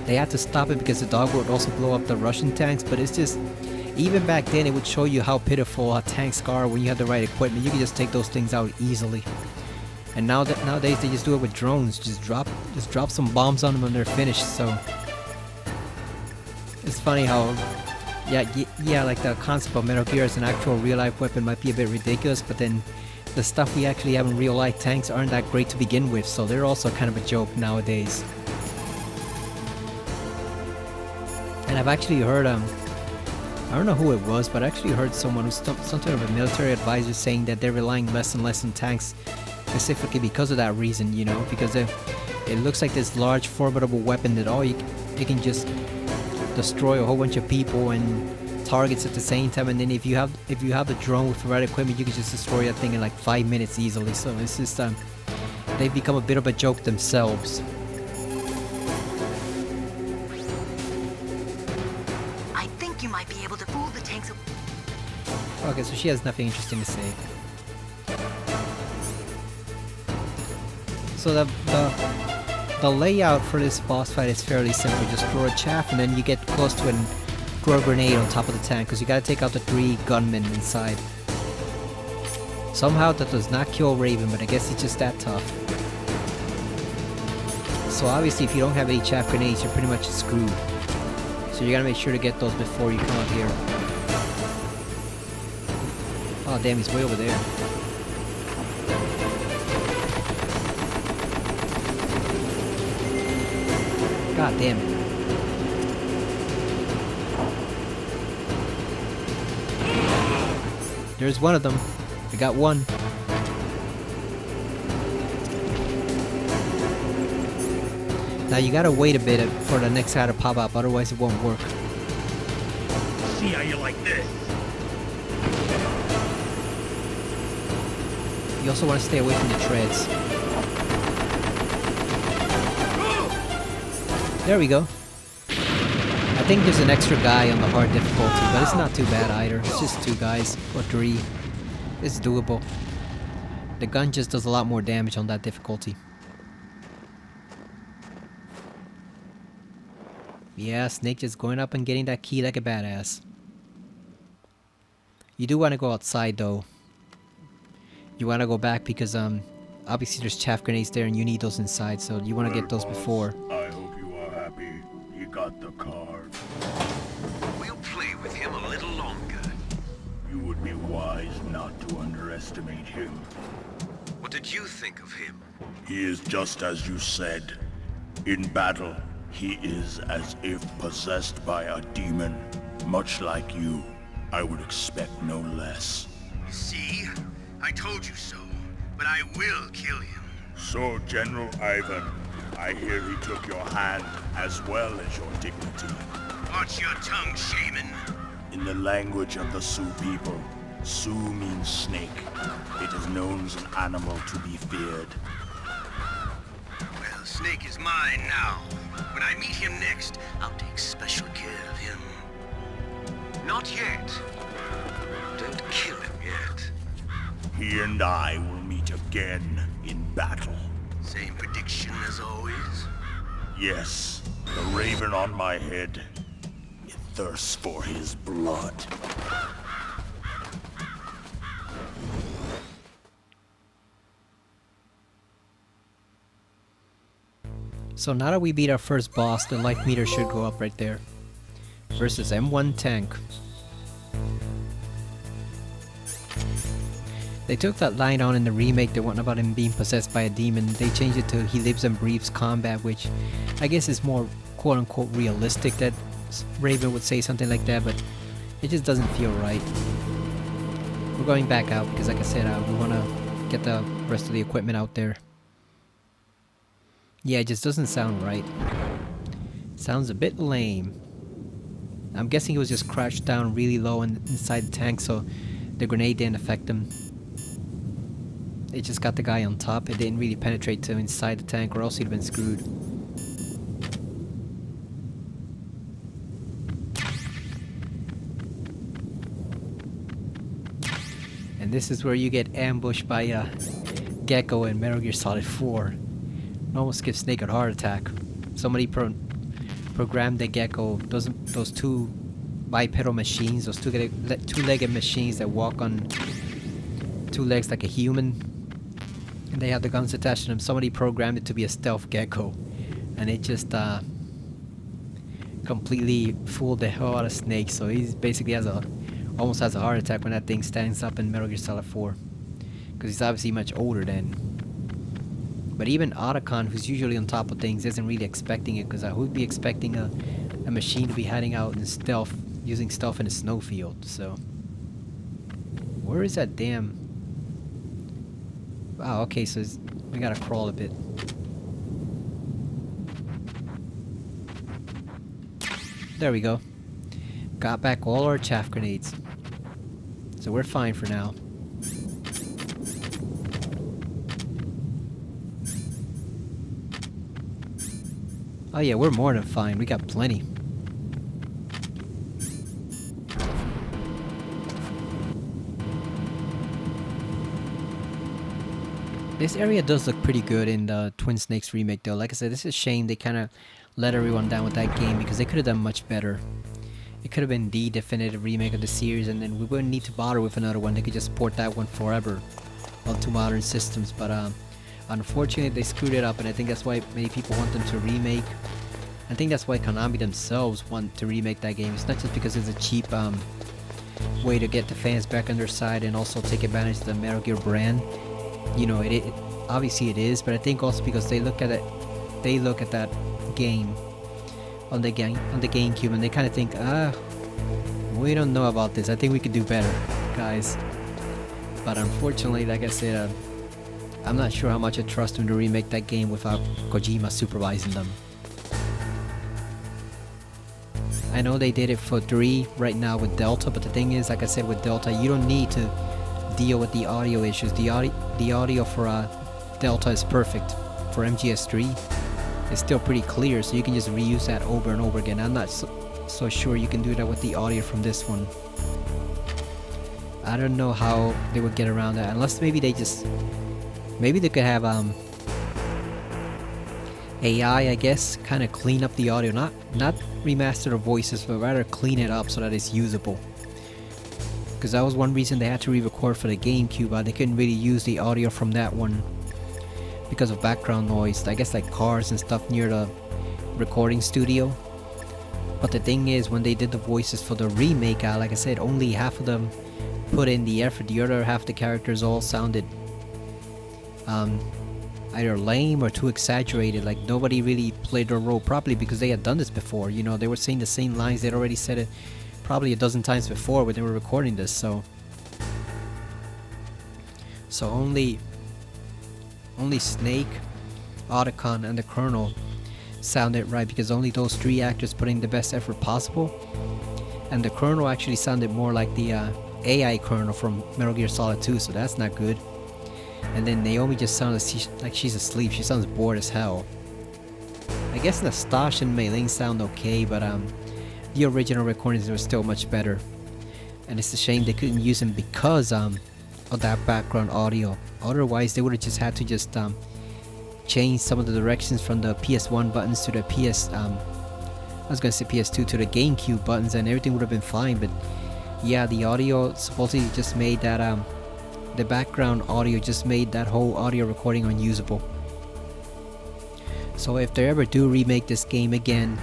C: they had to stop it because the dog would also blow up the Russian tanks. But it's just, even back then, it would show you how pitiful tanks are when you have the right equipment. You can just take those things out easily. And nowadays they just do it with drones. Just drop some bombs on them and they're finished. So it's funny how, yeah, like the concept of Metal Gear as an actual real life weapon might be a bit ridiculous, but then the stuff we actually have in real life tanks aren't that great to begin with, so they're also kind of a joke nowadays. And I've actually heard, I don't know who it was, but I actually heard someone who's some sort of a military advisor saying that they're relying less and less on tanks specifically because of that reason, you know, because it looks like this large formidable weapon that it can just destroy a whole bunch of people and targets at the same time, and then if you have the drone with the right equipment, you can just destroy that thing in like 5 minutes easily. So it's just they've become a bit of a joke themselves.
F: I think you might be able to fool the tanks.
C: Okay, so she has nothing interesting to say. So the layout for this boss fight is fairly simple. Just throw a chaff and then you get close to it and throw a grenade on top of the tank, because you gotta take out the 3 gunmen inside. Somehow that does not kill Raven, but I guess he's just that tough. So obviously if you don't have any chaff grenades, you're pretty much screwed. So you gotta make sure to get those before you come out here. Oh damn, he's way over there. God damn it. There's one of them. I got one. Now you gotta wait a bit for the next guy to pop up, otherwise it won't work.
A: See how you like this?
C: You also want to stay away from the treads. There we go. I think there's an extra guy on the hard difficulty, but it's not too bad either. It's just 2 guys, or 3. It's doable. The gun just does a lot more damage on that difficulty. Yeah, Snake just going up and getting that key like a badass. You do want to go outside though. You want to go back because obviously there's chaff grenades there and you need those inside, so you want to get those before.
A: I hope you are happy. You got the card.
B: We'll play with him a little longer.
A: You would be wise not to underestimate him.
B: What did you think of him?
A: He is just as you said. In battle, he is as if possessed by a demon. Much like you, I would expect no less.
E: See? I told you so, but I will kill him.
A: So, General Ivan, I hear he took your hand as well as your dignity.
E: Watch your tongue, shaman.
A: In the language of the Sioux people, Sioux means snake. It is known as an animal to be feared.
E: Well, Snake is mine now. When I meet him next, I'll take special care of him.
B: Not yet. Don't kill him yet.
A: He and I will meet again in battle.
E: Same prediction as always?
A: Yes, the raven on my head. It thirsts for his blood.
C: So now that we beat our first boss, the life meter should go up right there. Versus M1 tank. They took that line on in the remake, the one about him being possessed by a demon. They changed it to he lives and breathes combat, which I guess is more quote-unquote realistic that Raven would say something like that, but it just doesn't feel right. We're going back out because like I said, we want to get the rest of the equipment out there. Yeah, it just doesn't sound right. Sounds a bit lame. I'm guessing it was just crashed down really low inside the tank, so the grenade didn't affect him. It just got the guy on top. It didn't really penetrate to inside the tank, or else he'd have been screwed. And this is where you get ambushed by a Gecko in Metal Gear Solid 4. It almost gives Snake a heart attack. Somebody programmed the Gecko, those 2 bipedal machines, those two-legged machines that walk on 2 legs like a human. And they have the guns attached to them. Somebody programmed it to be a stealth gecko, and it just completely fooled the hell out of Snake. So he's basically almost has a heart attack when that thing stands up in Metal Gear Solid 4, because he's obviously much older then. But even Alaskan, who's usually on top of things, isn't really expecting it, because I would be expecting a machine to be hiding out in stealth, using stealth in a snowfield. So where is that damn... Wow, okay, so we gotta crawl a bit. There we go. Got back all our chaff grenades. So we're fine for now. Oh yeah, we're more than fine. We got plenty. This area does look pretty good in the Twin Snakes remake though. Like I said, this is a shame they kind of let everyone down with that game, because they could have done much better. It could have been the definitive remake of the series, and then we wouldn't need to bother with another one. They could just port that one forever onto modern systems. But unfortunately, they screwed it up, and I think that's why many people want them to remake. I think that's why Konami themselves want to remake that game. It's not just because it's a cheap way to get the fans back on their side and also take advantage of the Metal Gear brand. You know, it obviously it is, but I think also because they look at it, they look at that game on the GameCube, and they kind of think, we don't know about this. I think we could do better, guys. But unfortunately, like I said, I'm not sure how much I trust them to remake that game without Kojima supervising them. I know they did it for 3 right now with Delta, but the thing is, like I said, with Delta, you don't need to deal with the audio issues. The audio for Delta is perfect. For MGS3, it's still pretty clear, so you can just reuse that over and over again. I'm not so sure you can do that with the audio from this one. I don't know how they would get around that, unless maybe they could have AI, I guess, kind of clean up the audio, not remaster the voices, but rather clean it up so that it's usable. Because that was one reason they had to re-record for the GameCube. They couldn't really use the audio from that one because of background noise. I guess like cars and stuff near the recording studio. But the thing is, when they did the voices for the remake, like I said, only half of them put in the effort. The other half of the characters all sounded either lame or too exaggerated. Like nobody really played their role properly, because they had done this before. You know, they were saying the same lines. They'd already said it probably a dozen times before when they were recording this. So only Snake, Otacon, and the Colonel sounded right, because only those 3 actors put in the best effort possible. And the Colonel actually sounded more like the AI Colonel from Metal Gear Solid 2, so that's not good. And then Naomi just sounds like she's asleep. She sounds bored as hell. I guess Nastasia and Mei Ling sound okay, but the original recordings were still much better. And it's a shame they couldn't use them because of that background audio. Otherwise, they would have just had to just change some of the directions from the PS1 buttons to the I was gonna say PS2 to the GameCube buttons, and everything would have been fine. But yeah, the audio supposedly just made that the background audio just made that whole audio recording unusable. So if they ever do remake this game again,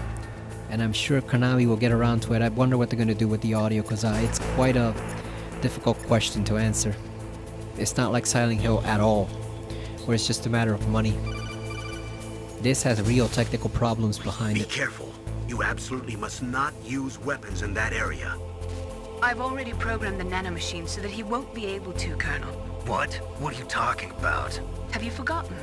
C: and I'm sure Konami will get around to it, I wonder what they're gonna do with the audio, because it's quite a difficult question to answer. It's not like Silent Hill at all, where it's just a matter of money. This has real technical problems behind it.
E: Be careful. You absolutely must not use weapons in that area.
D: I've already programmed the nanomachine so that he won't be able to, Colonel.
B: What? What are you talking about?
D: Have you forgotten?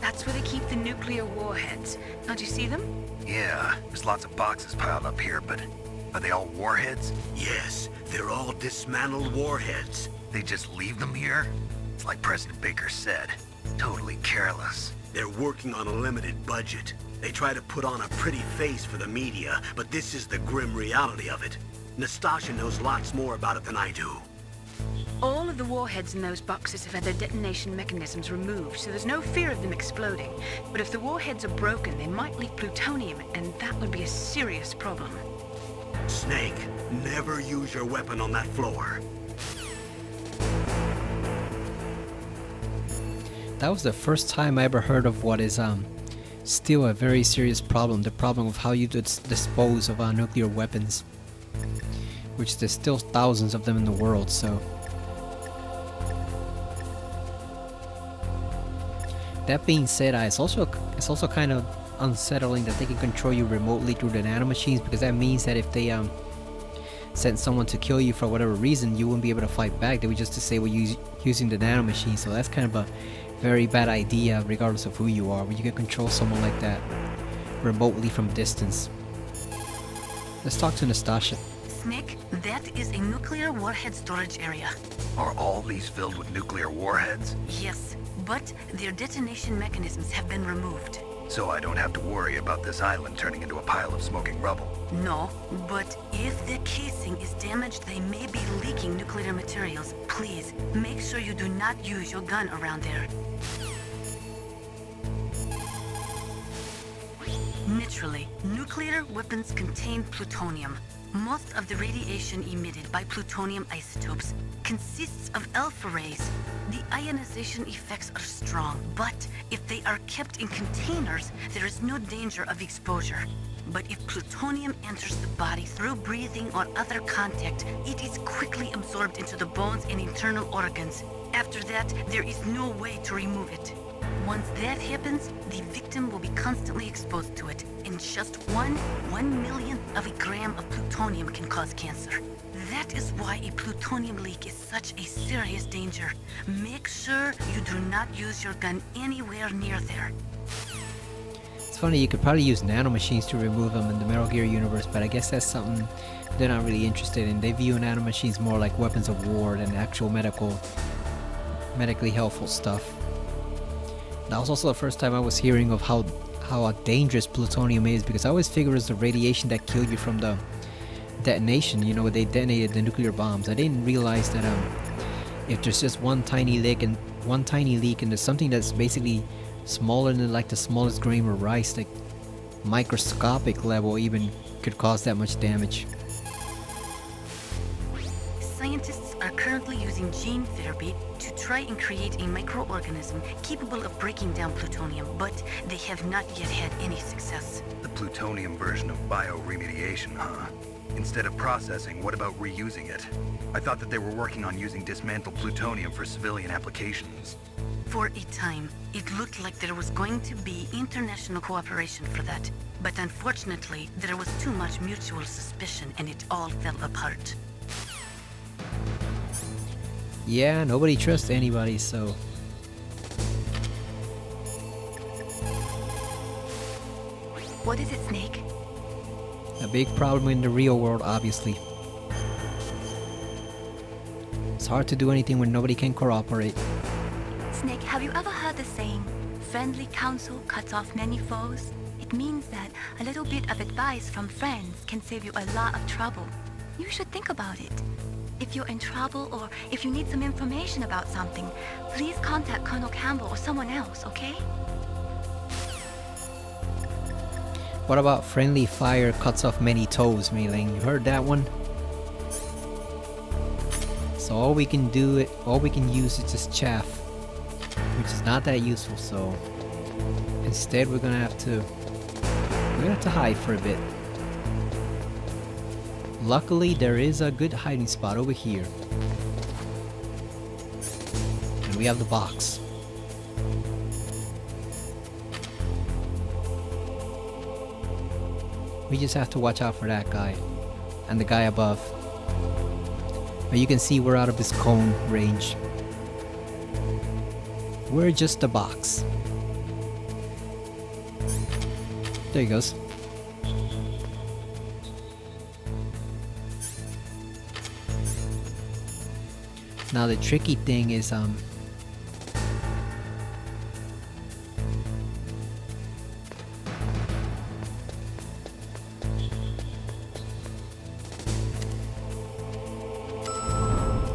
D: That's where they keep the nuclear warheads. Don't you see them?
B: Yeah, there's lots of boxes piled up here, but are they all warheads?
E: Yes, they're all dismantled warheads.
B: They just leave them here? It's like President Baker said, totally careless.
E: They're working on a limited budget. They try to put on a pretty face for the media, but this is the grim reality of it. Nastasia knows lots more about it than I do.
D: All of the warheads in those boxes have had their detonation mechanisms removed, so there's no fear of them exploding. But if the warheads are broken, they might leak plutonium, and that would be a serious problem.
E: Snake, never use your weapon on that floor.
C: that was the first time I ever heard of what is still a very serious problem, the problem of how you dispose of nuclear weapons, which there's still thousands of them in the world. So that being said, it's also kind of unsettling that they can control you remotely through the nanomachines, because that means that if they sent someone to kill you for whatever reason, you wouldn't be able to fight back. They would just disable you using the nanomachine. So that's kind of a very bad idea, regardless of who you are, when you can control someone like that remotely from distance. Let's talk to Nastasha.
H: Snake, that is a nuclear warhead storage area.
B: Are all these filled with nuclear warheads?
H: Yes, but their detonation mechanisms have been removed.
B: So I don't have to worry about this island turning into a pile of smoking rubble.
H: No, but if the casing is damaged, they may be leaking nuclear materials. Please, make sure you do not use your gun around there. Naturally, nuclear weapons contain plutonium. Most of the radiation emitted by plutonium isotopes consists of alpha rays. The ionization effects are strong, but if they are kept in containers, there is no danger of exposure. But if plutonium enters the body through breathing or other contact, it is quickly absorbed into the bones and internal organs. After that, there is no way to remove it. Once that happens, the victim will be constantly exposed to it, and just one millionth of a gram of plutonium can cause cancer. That is why a plutonium leak is such a serious danger. Make sure you do not use your gun anywhere near there.
C: It's funny, you could probably use nanomachines to remove them in the Metal Gear universe, but I guess that's something they're not really interested in. They view nanomachines more like weapons of war than actual medically helpful stuff. That was also the first time I was hearing of how dangerous plutonium is, because I always figured it was the radiation that killed you from the detonation, you know, when they detonated the nuclear bombs. I didn't realize that if there's just one tiny leak and there's something that's basically smaller than like the smallest grain of rice, like microscopic level, even could cause that much damage.
H: Scientists are currently using gene therapy to try and create a microorganism capable of breaking down plutonium, but they have not yet had any success.
B: The plutonium version of bioremediation, huh? Instead of processing, what about reusing it? I thought that they were working on using dismantled plutonium for civilian applications.
H: For a time, it looked like there was going to be international cooperation for that. But unfortunately, there was too much mutual suspicion and it all fell apart.
C: Yeah, nobody trusts anybody, so...
F: What is it, Snake?
C: A big problem in the real world, obviously. It's hard to do anything when nobody can cooperate.
G: Snake, have you ever heard the saying, friendly counsel cuts off many foes? It means that a little bit of advice from friends can save you a lot of trouble. You should think about it. If you're in trouble or if you need some information about something, please contact Colonel Campbell or someone else, okay?
C: What about friendly fire cuts off many toes, Mei Ling? You heard that one? So all we can use is just chaff, which is not that useful. So instead, we're gonna have to hide for a bit. Luckily, there is a good hiding spot over here, and we have the box. We just have to watch out for that guy and the guy above. But you can see we're out of this cone range. We're just a box. There he goes. Now the tricky thing is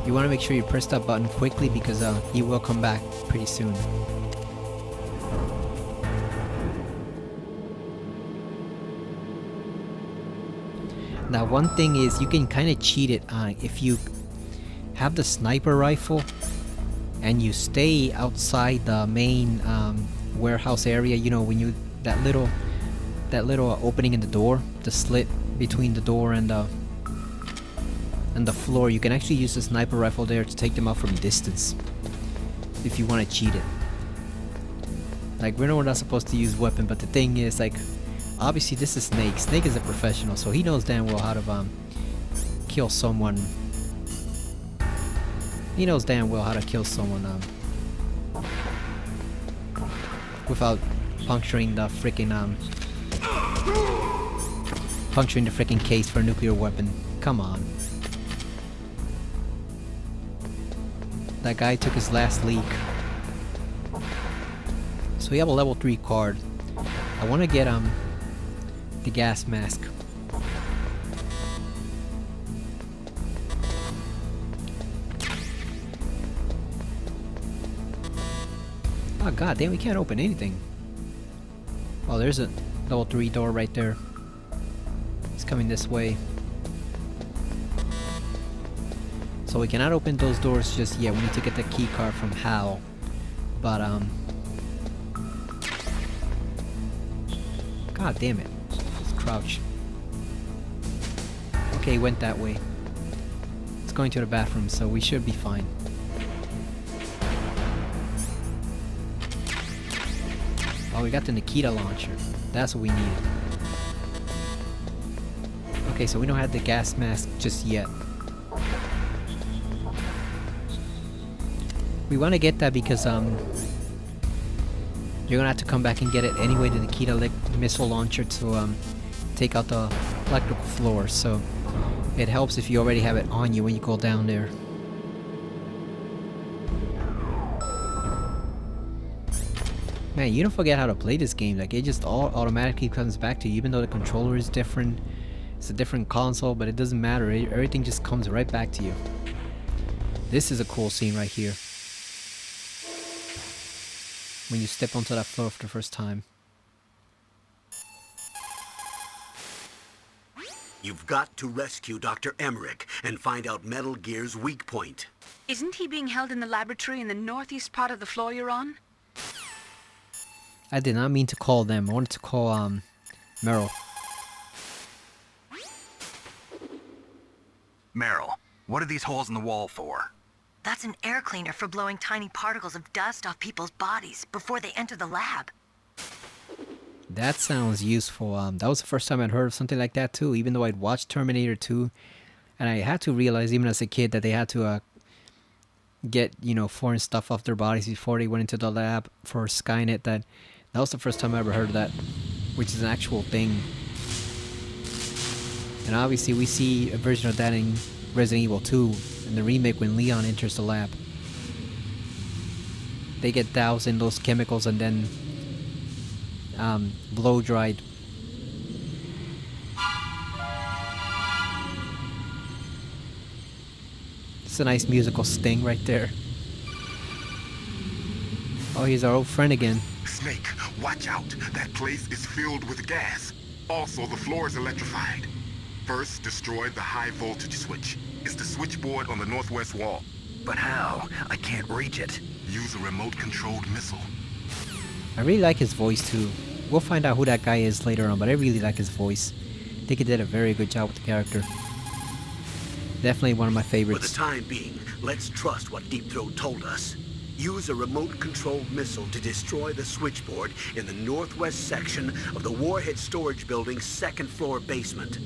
C: you want to make sure you press that button quickly, because he will come back pretty soon. Now one thing is, you can kind of cheat it if you have the sniper rifle and you stay outside the main warehouse area, you know, when you that little opening in the door, the slit between the door and the floor, you can actually use the sniper rifle there to take them out from distance if you want to cheat it. Like, we're not supposed to use weapon, but the thing is, like, obviously this is Snake. Snake is a professional, so he knows damn well how to kill someone. He knows damn well how to kill someone without puncturing the freaking case for a nuclear weapon. Come on. That guy took his last leak. So we have a level 3 card. I want to get the gas mask. Oh god damn, we can't open anything. Oh, there's a level 3 door right there. It's coming this way. So we cannot open those doors just yet. We need to get the key card from Hal. But god damn it. Just crouch. Okay, went that way. It's going to the bathroom, so we should be fine. Oh, we got the Nikita launcher. That's what we needed. Okay, so we don't have the gas mask just yet. We want to get that because you're gonna have to come back and get it anyway, the Nikita missile launcher, to take out the electrical floor. So it helps if you already have it on you when you go down there. Man, you don't forget how to play this game. Like, it just all automatically comes back to you, even though the controller is different. It's a different console, but it doesn't matter. Everything just comes right back to you. This is a cool scene right here. When you step onto that floor for the first time.
E: You've got to rescue Dr. Emmerich and find out Metal Gear's weak point.
D: Isn't he being held in the laboratory in the northeast part of the floor you're on?
C: I did not mean to call them. I wanted to call Meryl.
B: Meryl, what are these holes in the wall for?
F: That's an air cleaner for blowing tiny particles of dust off people's bodies before they enter the lab.
C: That sounds useful. That was the first time I'd heard of something like that too, even though I'd watched Terminator 2. And I had to realize, even as a kid, that they had to get, you know, foreign stuff off their bodies before they went into the lab for Skynet. That was the first time I ever heard of that, which is an actual thing. And obviously we see a version of that in Resident Evil 2, in the remake when Leon enters the lab. They get doused in those chemicals and then blow dried. It's a nice musical sting right there. Oh, he's our old friend again.
I: Snake, watch out. That place is filled with gas. Also, the floor is electrified. First, destroy the high voltage switch. It's the switchboard on the northwest wall.
B: But how? I can't reach it.
I: Use a remote-controlled missile.
C: I really like his voice too. We'll find out who that guy is later on, but I really like his voice. I think he did a very good job with the character. Definitely one of my favorites.
E: For the time being, let's trust what Deep Throat told us. Use a remote-controlled missile to destroy the switchboard in the northwest section of the Warhead Storage Building's second-floor basement.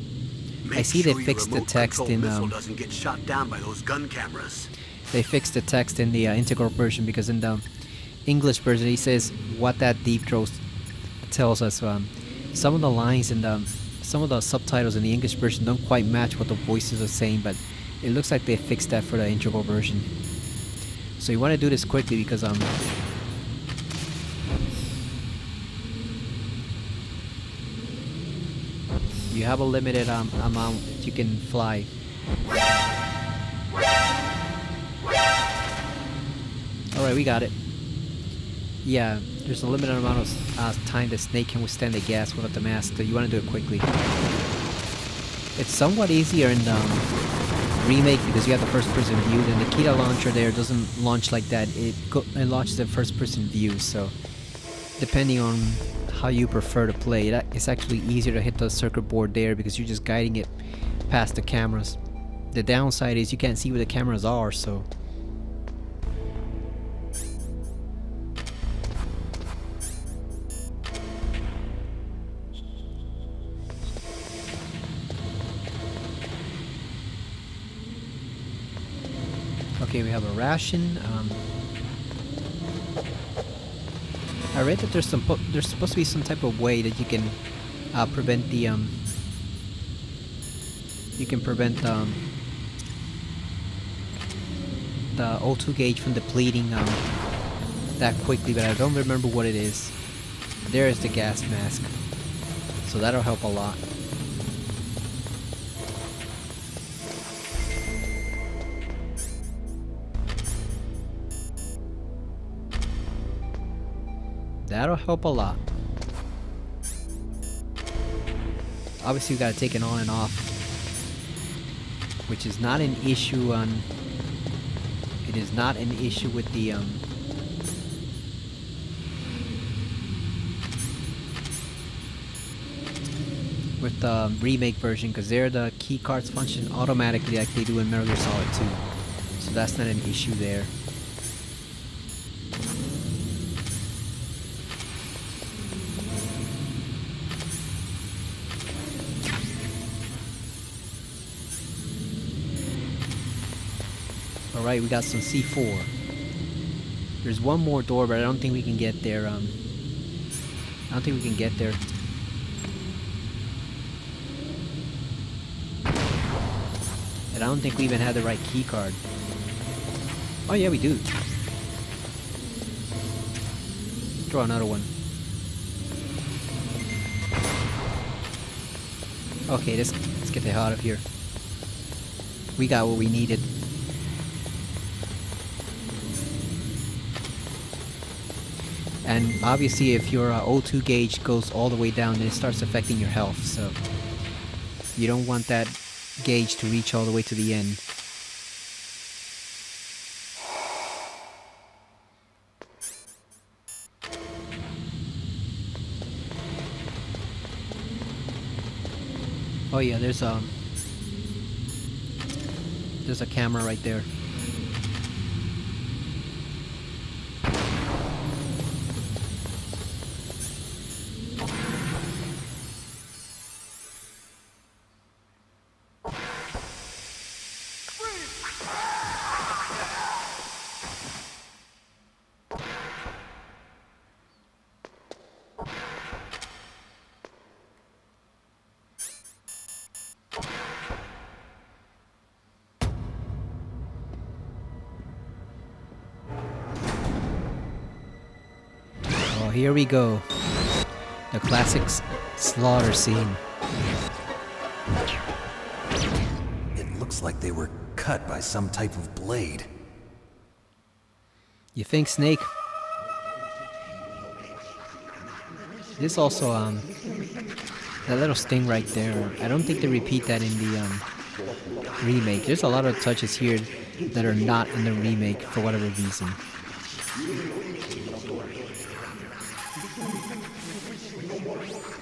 E: Make
C: I see
E: sure
C: they fixed the text in
E: missile doesn't get shot down by those gun cameras.
C: They fixed the text in the integral version, because in the English version he says what that Deep Throat tells us. Some of the lines in some of the subtitles in the English version don't quite match what the voices are saying, but it looks like they fixed that for the integral version. So you want to do this quickly because you have a limited amount you can fly. Alright, we got it. Yeah, there's a limited amount of time the Snake can withstand the gas without the mask, so you want to do it quickly. It's somewhat easier in the remake, because you have the first person view, then the Kita launcher there doesn't launch like that. It launches in first person view, so depending on how you prefer to play, it's actually easier to hit the circuit board there because you're just guiding it past the cameras. The downside is you can't see where the cameras are, so okay, we have a ration. I read that there's supposed to be some type of way that you can prevent the the O2 gauge from depleting that quickly, but I don't remember what it is. There is the gas mask, so that'll help a lot. That'll help a lot. Obviously we gotta take it on and off, which is not an issue on... It is not an issue with the remake version, because there the key cards function automatically like they do in Metal Gear Solid 2. So that's not an issue there. Alright, we got some C4. There's one more door, but I don't think we can get there. I don't think we can get there. And I don't think we even have the right key card. Oh yeah, we do. Draw another one. Okay, let's get the hell out of here. We got what we needed. And obviously if your O2 gauge goes all the way down, then it starts affecting your health, so you don't want that gauge to reach all the way to the end. Oh yeah, there's a camera right there. Here we go. The classic slaughter scene.
B: It looks like they were cut by some type of blade.
C: You think, Snake? This also, that little sting right there, I don't think they repeat that in the remake. There's a lot of touches here that are not in the remake for whatever reason.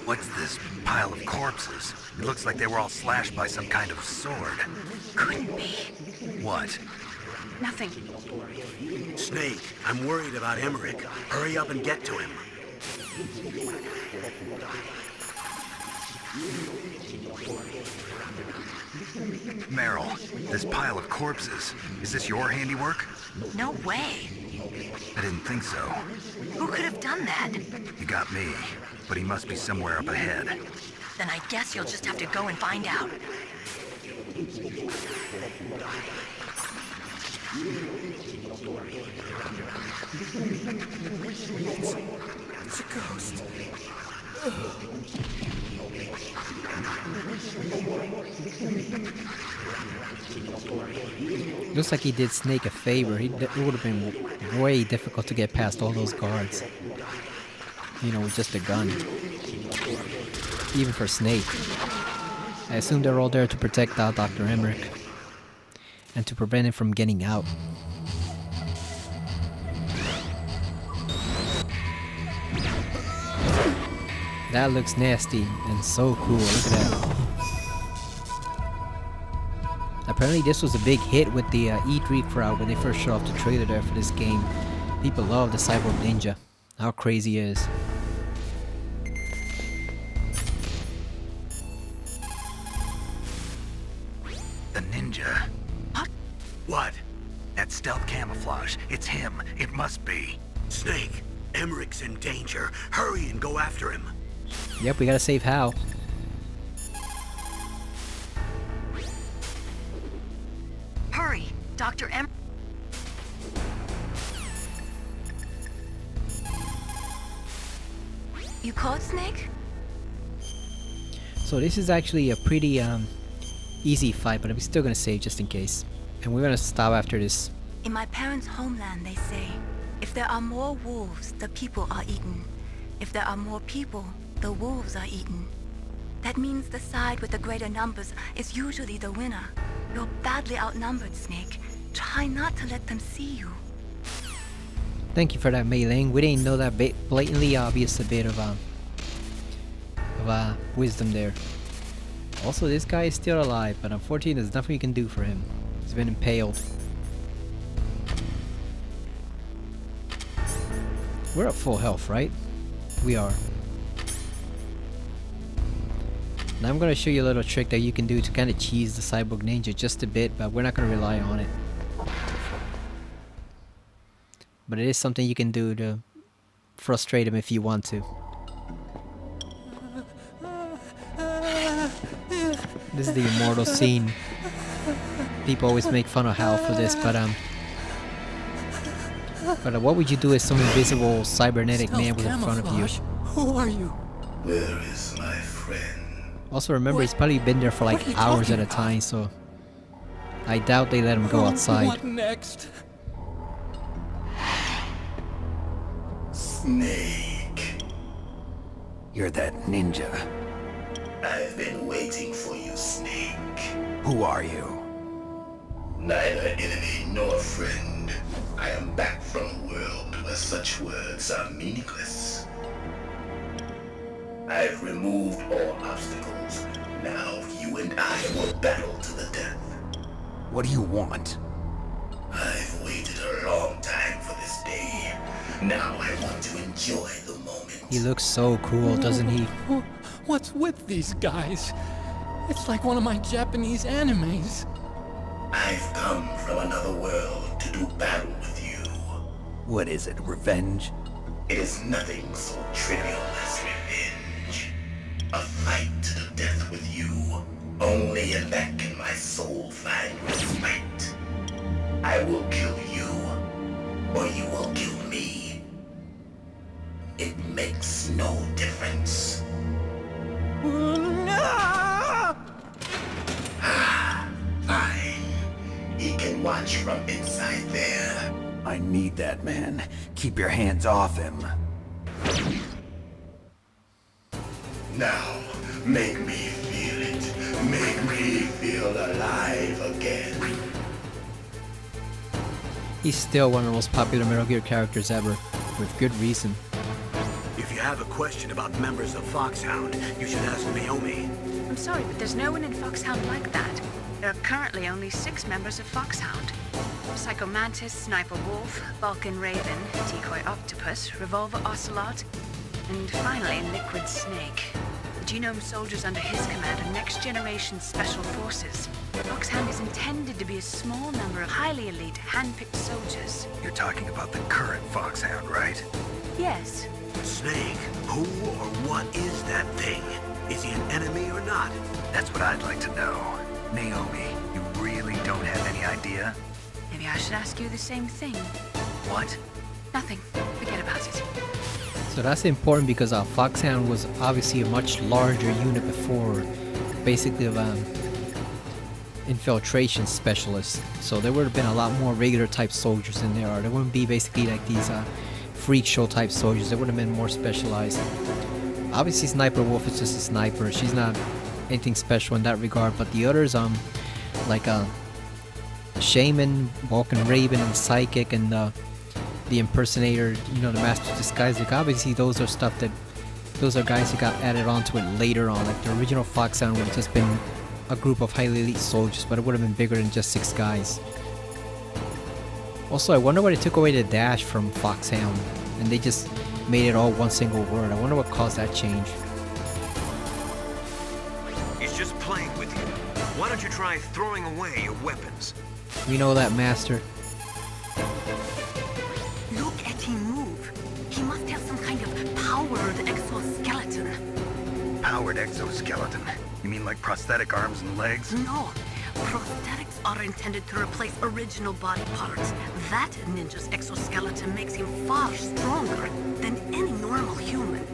B: What's this pile of corpses? It looks like they were all slashed by some kind of sword.
D: Couldn't be.
B: What?
D: Nothing.
E: Snake, I'm worried about Emmerich. Hurry up and get to him.
B: Meryl, this pile of corpses, is this your handiwork?
F: No way.
B: I didn't think so.
F: Who could have done that?
B: You got me, but he must be somewhere up ahead.
F: Then I guess you'll just have to go and find out.
B: It's a ghost.
C: Looks like he did Snake a favor. It would have been way difficult to get past all those guards. You know, with just a gun. Even for Snake. I assume they're all there to protect Dr. Emmerich. and to prevent it from getting out. That looks nasty and so cool. Look at that. Apparently this was a big hit with the E3 crowd when they first showed off the trailer there for this game. People love the Cyborg Ninja. How crazy it is.
B: The ninja.
E: What?
B: That stealth camouflage. It's him. It must be.
E: Snake, Emmerich's in danger. Hurry and go after him.
C: Yep, we gotta save Hal.
F: Hurry, Dr. M.
G: You caught Snake?
C: So this is actually a pretty easy fight, but I'm still gonna save just in case. And we're gonna stop after this.
G: In my parents' homeland, they say, if there are more wolves, the people are eaten. If there are more people, the wolves are eaten. That means the side with the greater numbers is usually the winner. You're badly outnumbered, Snake. Try not to let them see you.
C: Thank you for that, Mei Ling. We didn't know that blatantly obvious a bit of wisdom there. Also, this guy is still alive, but unfortunately there's nothing you can do for him. He's been impaled. We're at full health, right? We are. Now I'm gonna show you a little trick that you can do to kind of cheese the Cyborg Ninja just a bit, but we're not gonna rely on it. But it is something you can do to frustrate him if you want to. This is the immortal scene. People always make fun of Hal for this, but what would you do if some invisible cybernetic man was in front of you?
J: Who are you?
A: Where is my friend?
C: Also remember, he's probably been there for like
J: What are you
C: hours at
J: talking
C: a time, so I doubt they let him go outside.
J: What next?
A: Snake.
B: You're that ninja.
A: I've been waiting for you, Snake.
B: Who are you?
A: Neither enemy nor friend. I am back from a world where such words are meaningless. I've removed all obstacles. Now you and I will battle to the death.
B: What do you want?
A: I've waited a long time for this day. Now I want to enjoy the moment.
C: He looks so cool, doesn't he?
J: What's with these guys? It's like one of my Japanese animes.
A: I've come from another world to do battle with you.
B: What is it, revenge?
A: It is nothing so trivial as revenge. A fight to the death with you. Only in that can my soul find respite. I will kill you, or you will kill me. It makes no difference. Fine. He can watch from inside there.
B: I need that man. Keep your hands off him.
A: Now, make me feel it. Make me feel alive again.
C: He's still one of the most popular Metal Gear characters ever, with good reason.
E: If you have a question about members of Foxhound, you should ask Naomi.
D: I'm sorry, but there's no one in Foxhound like that. There are currently only 6 members of Foxhound. Psycho Mantis, Sniper Wolf, Vulcan Raven, Decoy Octopus, Revolver Ocelot, and finally Liquid Snake. The genome soldiers under his command are next-generation special forces. Foxhound is intended to be a small number of highly elite, hand-picked soldiers.
B: You're talking about the current Foxhound, right?
D: Yes.
E: Snake, who or what is that thing? Is he an enemy or not?
B: That's what I'd like to know. Naomi, you really don't have any idea?
D: Maybe I should ask you the same thing.
B: What?
D: Nothing. Forget about it.
C: So that's important because Foxhound was obviously a much larger unit before, basically infiltration specialists. So there would have been a lot more regular type soldiers in there, or there wouldn't be basically like these freak show type soldiers. They would have been more specialized. Obviously Sniper Wolf is just a sniper. She's not anything special in that regard, but the others like Shaman, Vulcan Raven, and Psychic, and the Impersonator, you know, the Master of Disguise. Like, obviously those are guys who got added onto it later on. Like, the original Foxhound would have just been a group of highly elite soldiers, but it would have been bigger than just 6 guys. Also, I wonder why they took away the dash from Foxhound, and they just made it all one single word. I wonder what caused that change.
K: He's just playing with you. Why don't you try throwing away your weapons?
C: We know that, Master.
H: Look at him move. He must have some kind of powered exoskeleton.
B: Powered exoskeleton? You mean like prosthetic arms and legs?
H: No. Prosthetics are intended to replace original body parts. That ninja's exoskeleton makes him far stronger than any normal human.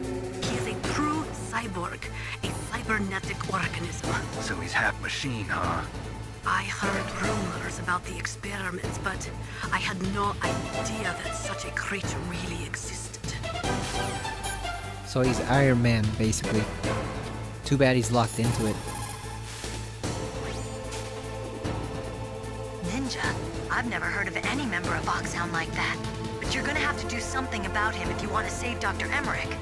H: He is a true cyborg, a cybernetic organism.
B: So he's half machine, huh?
H: I heard rumors about the experiments, but I had no idea that such a creature really existed.
C: So he's Iron Man, basically. Too bad he's locked into it.
F: Ninja? I've never heard of any member of Foxhound like that. But you're gonna have to do something about him if you want to save Dr. Emmerich.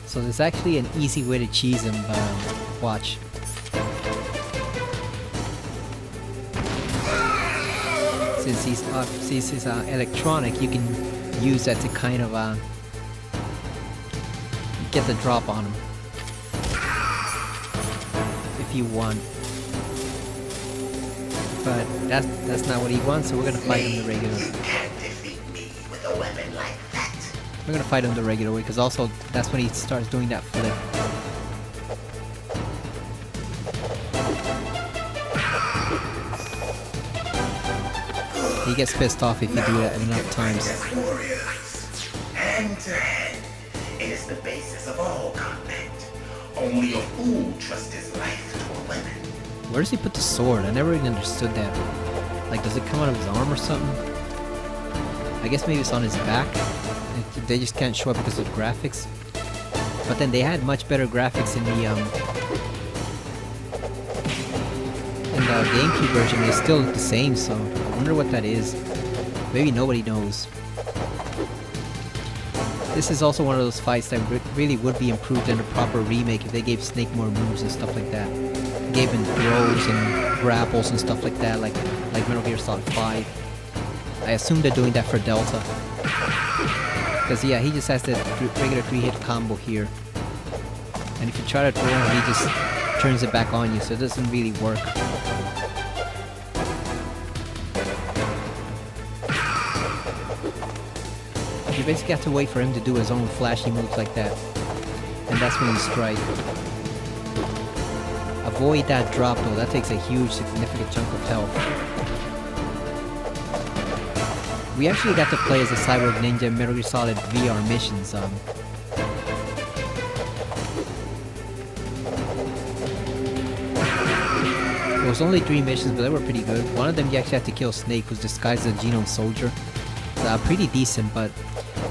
C: So there's actually an easy way to cheese him, watch. Since he's electronic, you can use that to kind of get the drop on him if you want. But that's not what he wants, so we're gonna fight him the regular.
A: You can't defeat me with a weapon like that.
C: We're gonna fight him the regular way, because also that's when he starts doing that flip. He gets pissed off if you do that enough times.
A: As warriors, hand to hand, it is the basis of all combat. Only a fool trusts his life to a weapon.
C: Where does he put the sword? I never really understood that. Like, does it come out of his arm or something? I guess maybe it's on his back. They just can't show up because of the graphics. But then they had much better graphics in the GameCube version. They still look the same, so I wonder what that is. Maybe nobody knows. This is also one of those fights that really would be improved in a proper remake if they gave Snake more moves and stuff like that. Gave him throws and grapples and stuff like that, like Metal Gear Solid 5. I assume they're doing that for Delta. Because yeah, he just has the regular 3-hit combo here. And if you try to throw him, he just turns it back on you, so it doesn't really work. You basically have to wait for him to do his own flashy moves like that. And that's when you strike. Avoid that drop though, that takes a huge significant chunk of health. We actually got to play as a Cyborg Ninja in Metal Gear Solid VR missions. It was only 3 missions, but they were pretty good. One of them you actually had to kill Snake, who's disguised as a Genome Soldier. Pretty decent, but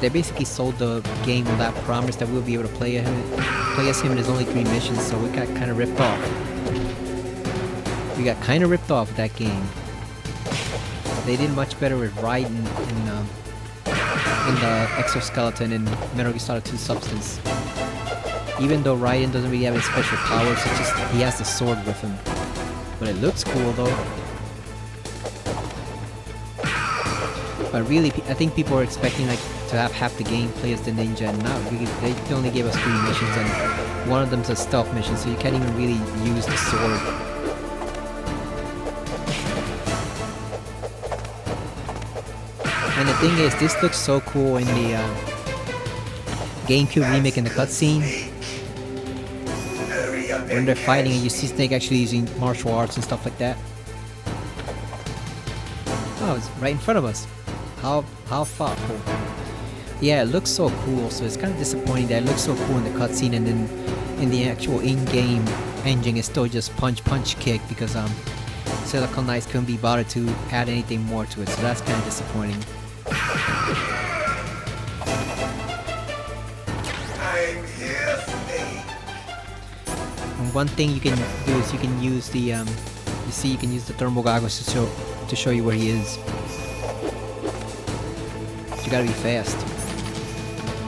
C: they basically sold the game with that promise that we'll be able to play as him in his only 3 missions, so we got kind of ripped off. We got kind of ripped off with that game. They did much better with Raiden in the exoskeleton in Metal Gear Solid 2 Substance. Even though Raiden doesn't really have any special powers, it's just he has the sword with him. But it looks cool though. But really, I think people were expecting like to have half the game play as the ninja, and not really. They only gave us 3 missions, and one of them's a stealth mission, so you can't even really use the sword. And the thing is, this looks so cool in the GameCube remake in the cutscene. When they're fighting and you see Snake actually using martial arts and stuff like that. Oh, it's right in front of us. How thoughtful. Yeah, it looks so cool, so it's kind of disappointing that it looks so cool in the cutscene, and then in the actual in-game engine it's still just punch kick, because Silicon Knights couldn't be bothered to add anything more to it, so that's kind of disappointing.
A: I'm here, Snake.
C: And one thing you can do is you can use the you see, you can use the thermal goggles to show you where he is. But you gotta be fast.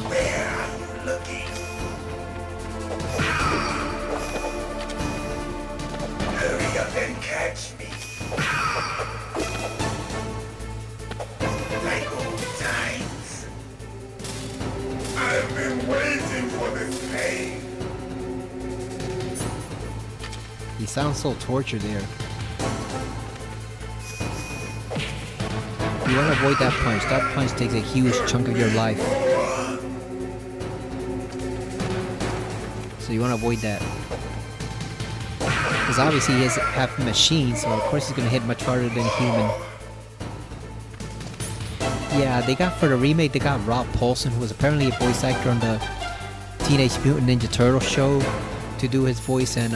A: Where are you looking? Hurry up and catch me. Like old times. I've been waiting for this pain.
C: He sounds so tortured there. You want to avoid that punch. That punch takes a huge chunk of your life. So you want to avoid that. Because obviously he has half a machine, so of course he's going to hit much harder than a human. Yeah, they got, for the remake, they got Rob Paulsen, who was apparently a voice actor on the Teenage Mutant Ninja Turtle show, to do his voice, and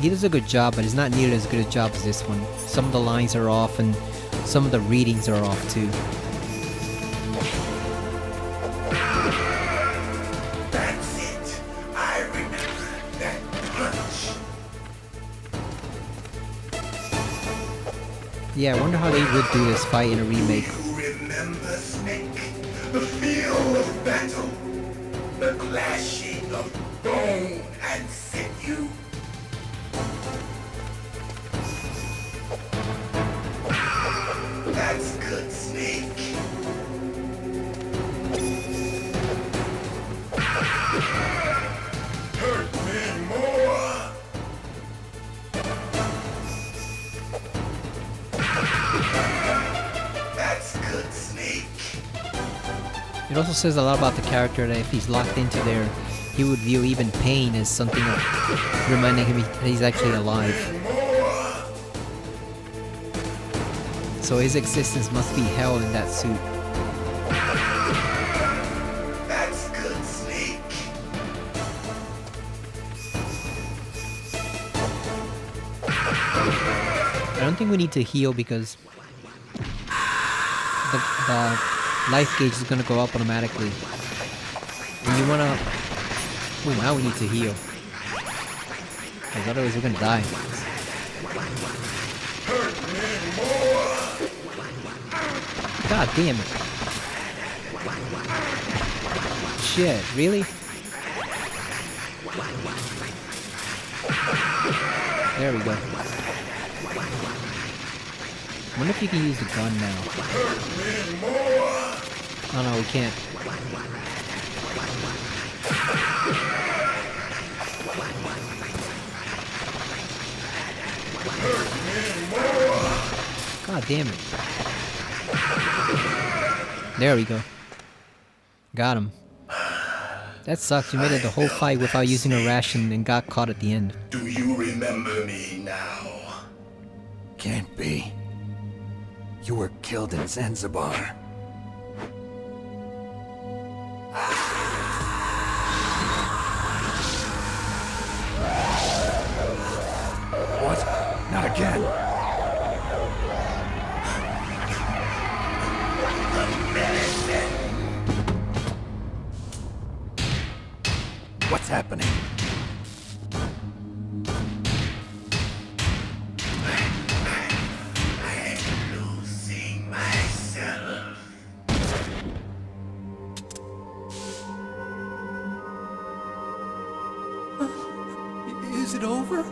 C: he does a good job, but it's not nearly as good a job as this one. Some of the lines are off, and some of the readings are off too.
A: That's it. I remember that punch.
C: Yeah, I wonder how they would do this fight in a remake.
A: You remember, Snake? The feel of battle. The clashing of bone and sinew. That's good, Snake. Hurt me more. That's good, Snake.
C: It also says a lot about the character that if he's locked into there, he would view even pain as something reminding him that he's actually alive. So his existence must be hell in that suit.
A: That's good, Snake.
C: I don't think we need to heal because the life gauge is gonna go up automatically. And you wanna... Ooh, now we need to heal. Because otherwise we're gonna die. God damn it. Shit, really? There we go. I wonder if you can use the gun now. Oh no, we can't. God damn it. There we go. Got him. That sucks. You made it the whole fight without using a ration and got caught at the end.
A: Do you remember me now?
B: Can't be. You were killed in Zanzibar. What? Not again. What's happening?
A: I'm losing myself.
J: Is it over?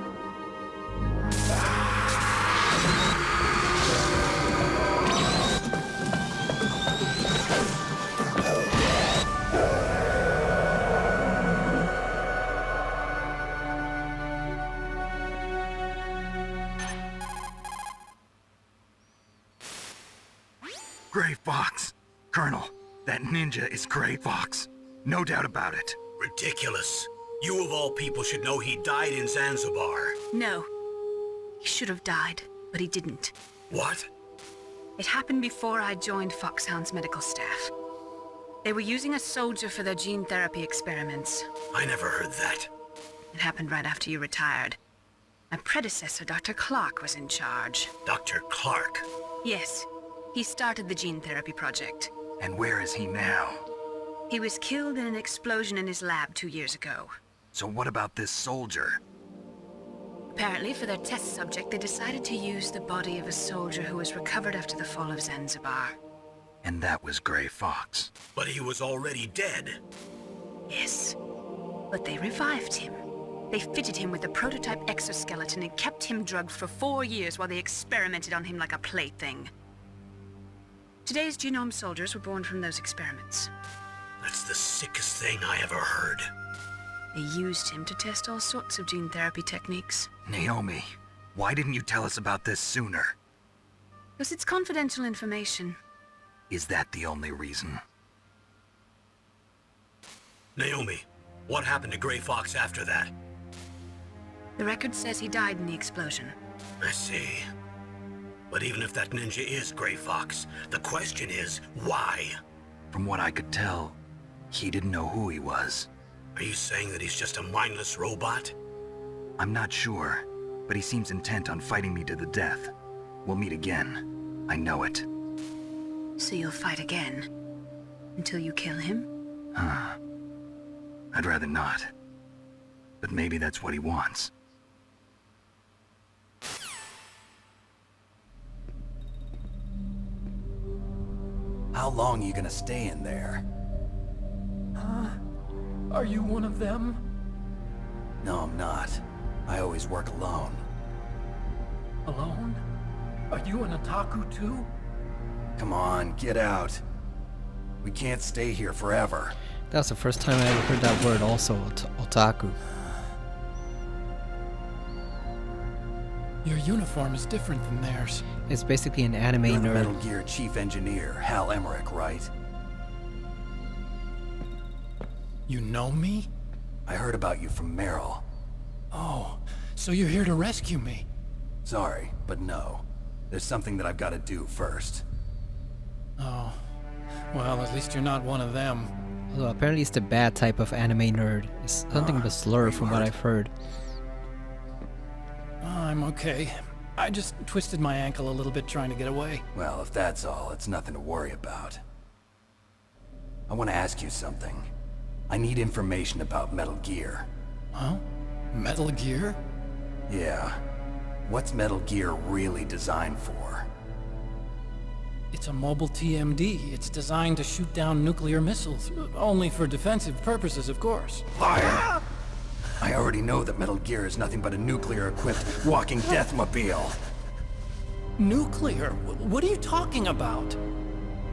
B: Gray Fox. Colonel, that ninja is Gray Fox. No doubt about it.
E: Ridiculous. You of all people should know he died in Zanzibar.
D: No. He should have died, but he didn't.
E: What?
D: It happened before I joined Foxhound's medical staff. They were using a soldier for their gene therapy experiments.
E: I never heard that.
D: It happened right after you retired. My predecessor, Dr. Clark, was in charge.
E: Dr. Clark?
D: Yes. He started the gene therapy project.
B: And where is he now?
D: He was killed in an explosion in his lab 2 years ago.
B: So what about this soldier?
D: Apparently, for their test subject, they decided to use the body of a soldier who was recovered after the fall of Zanzibar.
B: And that was Gray Fox.
E: But he was already dead.
D: Yes, but they revived him. They fitted him with a prototype exoskeleton and kept him drugged for 4 years while they experimented on him like a plaything. Today's genome soldiers were born from those experiments.
E: That's the sickest thing I ever heard.
D: They used him to test all sorts of gene therapy techniques.
B: Naomi, why didn't you tell us about this sooner?
D: Because it's confidential information.
B: Is that the only reason?
E: Naomi, what happened to Gray Fox after that?
D: The record says he died in the explosion.
E: I see. But even if that ninja is Gray Fox, the question is, why?
B: From what I could tell, he didn't know who he was.
E: Are you saying that he's just a mindless robot?
B: I'm not sure, but he seems intent on fighting me to the death. We'll meet again. I know it.
D: So you'll fight again? Until you kill him?
B: I'd rather not. But maybe that's what he wants.
L: How long are you gonna stay in there?
J: Are you one of them?
L: No, I'm not. I always work alone.
J: Alone? Are you an otaku too?
L: Come on, get out. We can't stay here forever.
C: That's the first time I ever heard that word also, otaku.
J: Your uniform is different than theirs.
C: It's basically an anime
L: You're the
C: nerd.
L: Metal Gear Chief Engineer, Hal Emmerich, right?
J: You know me?
L: I heard about you from Meryl.
J: Oh, so you're here to rescue me?
L: Sorry, but no. There's something that I've got to do first.
J: Oh, well, at least you're not one of them.
C: Although apparently it's the bad type of anime nerd. It's something of a slur from what I've heard.
J: I'm okay. I just twisted my ankle a little bit trying to get away.
L: Well, if that's all, it's nothing to worry about. I want to ask you something. I need information about Metal Gear.
J: Huh? Metal Gear?
L: Yeah. What's Metal Gear really designed for?
J: It's a mobile TMD. It's designed to shoot down nuclear missiles. Only for defensive purposes, of course.
L: Fire! I already know that Metal Gear is nothing but a nuclear-equipped walking deathmobile.
J: Nuclear? What are you talking about?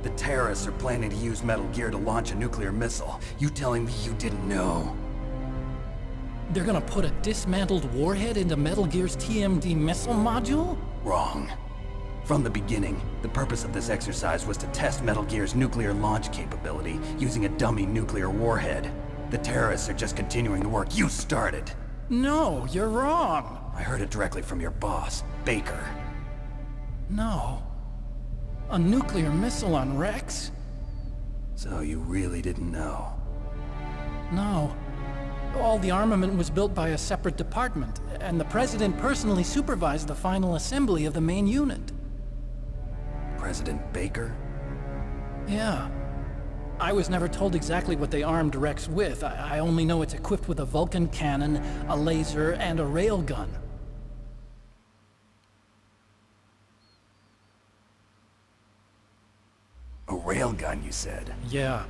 L: The terrorists are planning to use Metal Gear to launch a nuclear missile. You telling me you didn't know?
J: They're gonna put a dismantled warhead into Metal Gear's TMD missile module?
L: Wrong. From the beginning, the purpose of this exercise was to test Metal Gear's nuclear launch capability using a dummy nuclear warhead. The terrorists are just continuing the work you started.
J: No, you're wrong.
L: I heard it directly from your boss, Baker.
J: No. A nuclear missile on Rex?
L: So you really didn't know?
J: No. All the armament was built by a separate department, and the President personally supervised the final assembly of the main unit.
L: President Baker?
J: Yeah. I was never told exactly what they armed Rex with. I only know it's equipped with a Vulcan cannon, a laser, and a railgun.
L: A railgun, you said?
J: Yeah.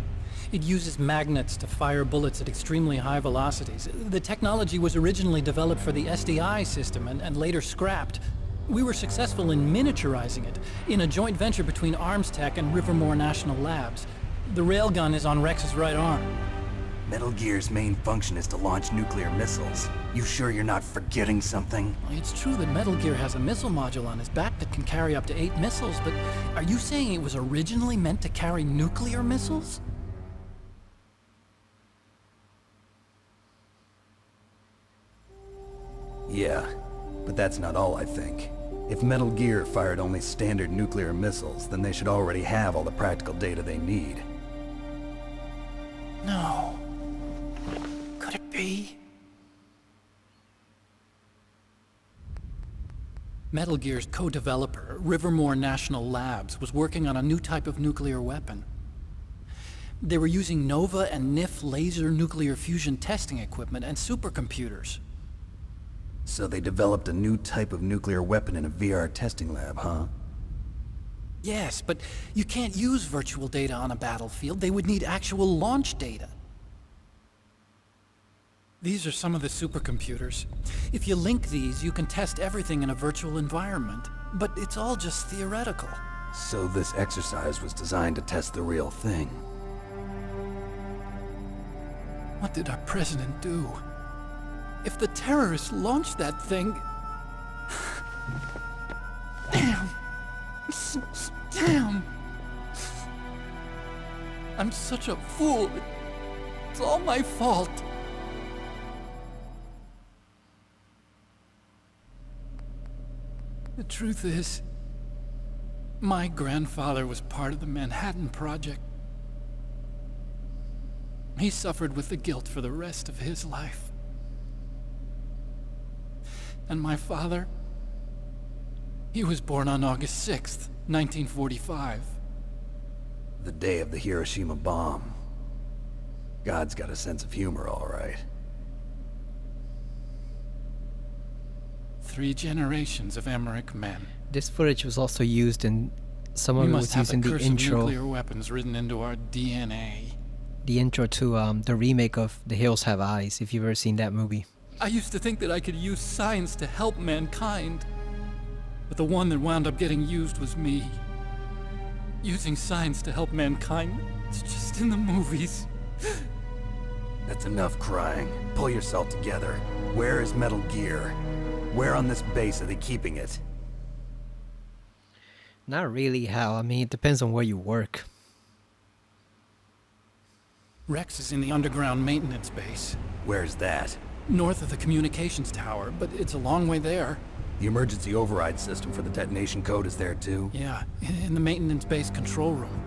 J: It uses magnets to fire bullets at extremely high velocities. The technology was originally developed for the SDI system and later scrapped. We were successful in miniaturizing it, in a joint venture between ArmsTech and Rivermore National Labs. The railgun is on Rex's right arm.
L: Metal Gear's main function is to launch nuclear missiles. You sure you're not forgetting something?
J: It's true that Metal Gear has a missile module on his back that can carry up to 8 missiles, but are you saying it was originally meant to carry nuclear missiles?
L: Yeah, but that's not all I think. If Metal Gear fired only standard nuclear missiles, then they should already have all the practical data they need.
J: No. Could it be? Metal Gear's co-developer, Rivermore National Labs, was working on a new type of nuclear weapon. They were using NOVA and NIF laser nuclear fusion testing equipment and supercomputers.
L: So they developed a new type of nuclear weapon in a VR testing lab, huh?
J: Yes, but you can't use virtual data on a battlefield. They would need actual launch data. These are some of the supercomputers. If you link these, you can test everything in a virtual environment. But it's all just theoretical.
L: So this exercise was designed to test the real thing.
J: What did our president do? If the terrorists launched that thing... Damn! Damn! I'm such a fool. It's all my fault. The truth is, my grandfather was part of the Manhattan Project. He suffered with the guilt for the rest of his life. And my father, he was born on August 6th, 1945.
L: The day of the Hiroshima bomb. God's got a sense of humor, all right.
J: 3 generations of Emmerich men.
C: This footage was also used in some of
J: We
C: it
J: must
C: was
J: have
C: used in
J: the
C: the
J: curse of
C: intro.
J: nuclear weapons written into our DNA.
C: The intro to the remake of The Hills Have Eyes, if you've ever seen that movie.
J: I used to think that I could use science to help mankind. But the one that wound up getting used was me. Using science to help mankind, it's just in the movies.
L: That's enough crying. Pull yourself together. Where is Metal Gear? Where on this base are they keeping it?
C: Not really, Hal. I mean, it depends on where you work.
J: Rex is in the underground maintenance base.
L: Where's that?
J: North of the communications tower, but it's a long way there.
L: The emergency override system for the detonation code is there too?
J: Yeah, in the maintenance base control room.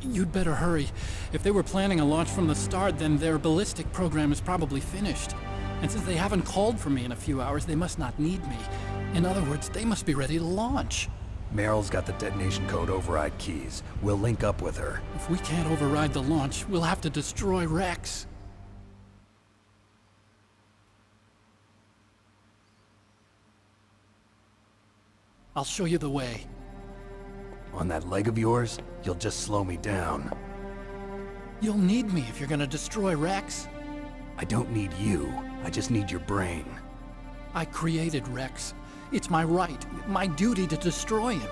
J: You'd better hurry. If they were planning a launch from the start, then their ballistic program is probably finished. And since they haven't called for me in a few hours, they must not need me. In other words, they must be ready to launch.
L: Meryl's got the detonation code override keys. We'll link up with her.
J: If we can't override the launch, we'll have to destroy Rex. I'll show you the way.
L: On that leg of yours, you'll just slow me down.
J: You'll need me if you're gonna destroy Rex.
L: I don't need you. I just need your brain.
J: I created Rex. It's my right, my duty to destroy him.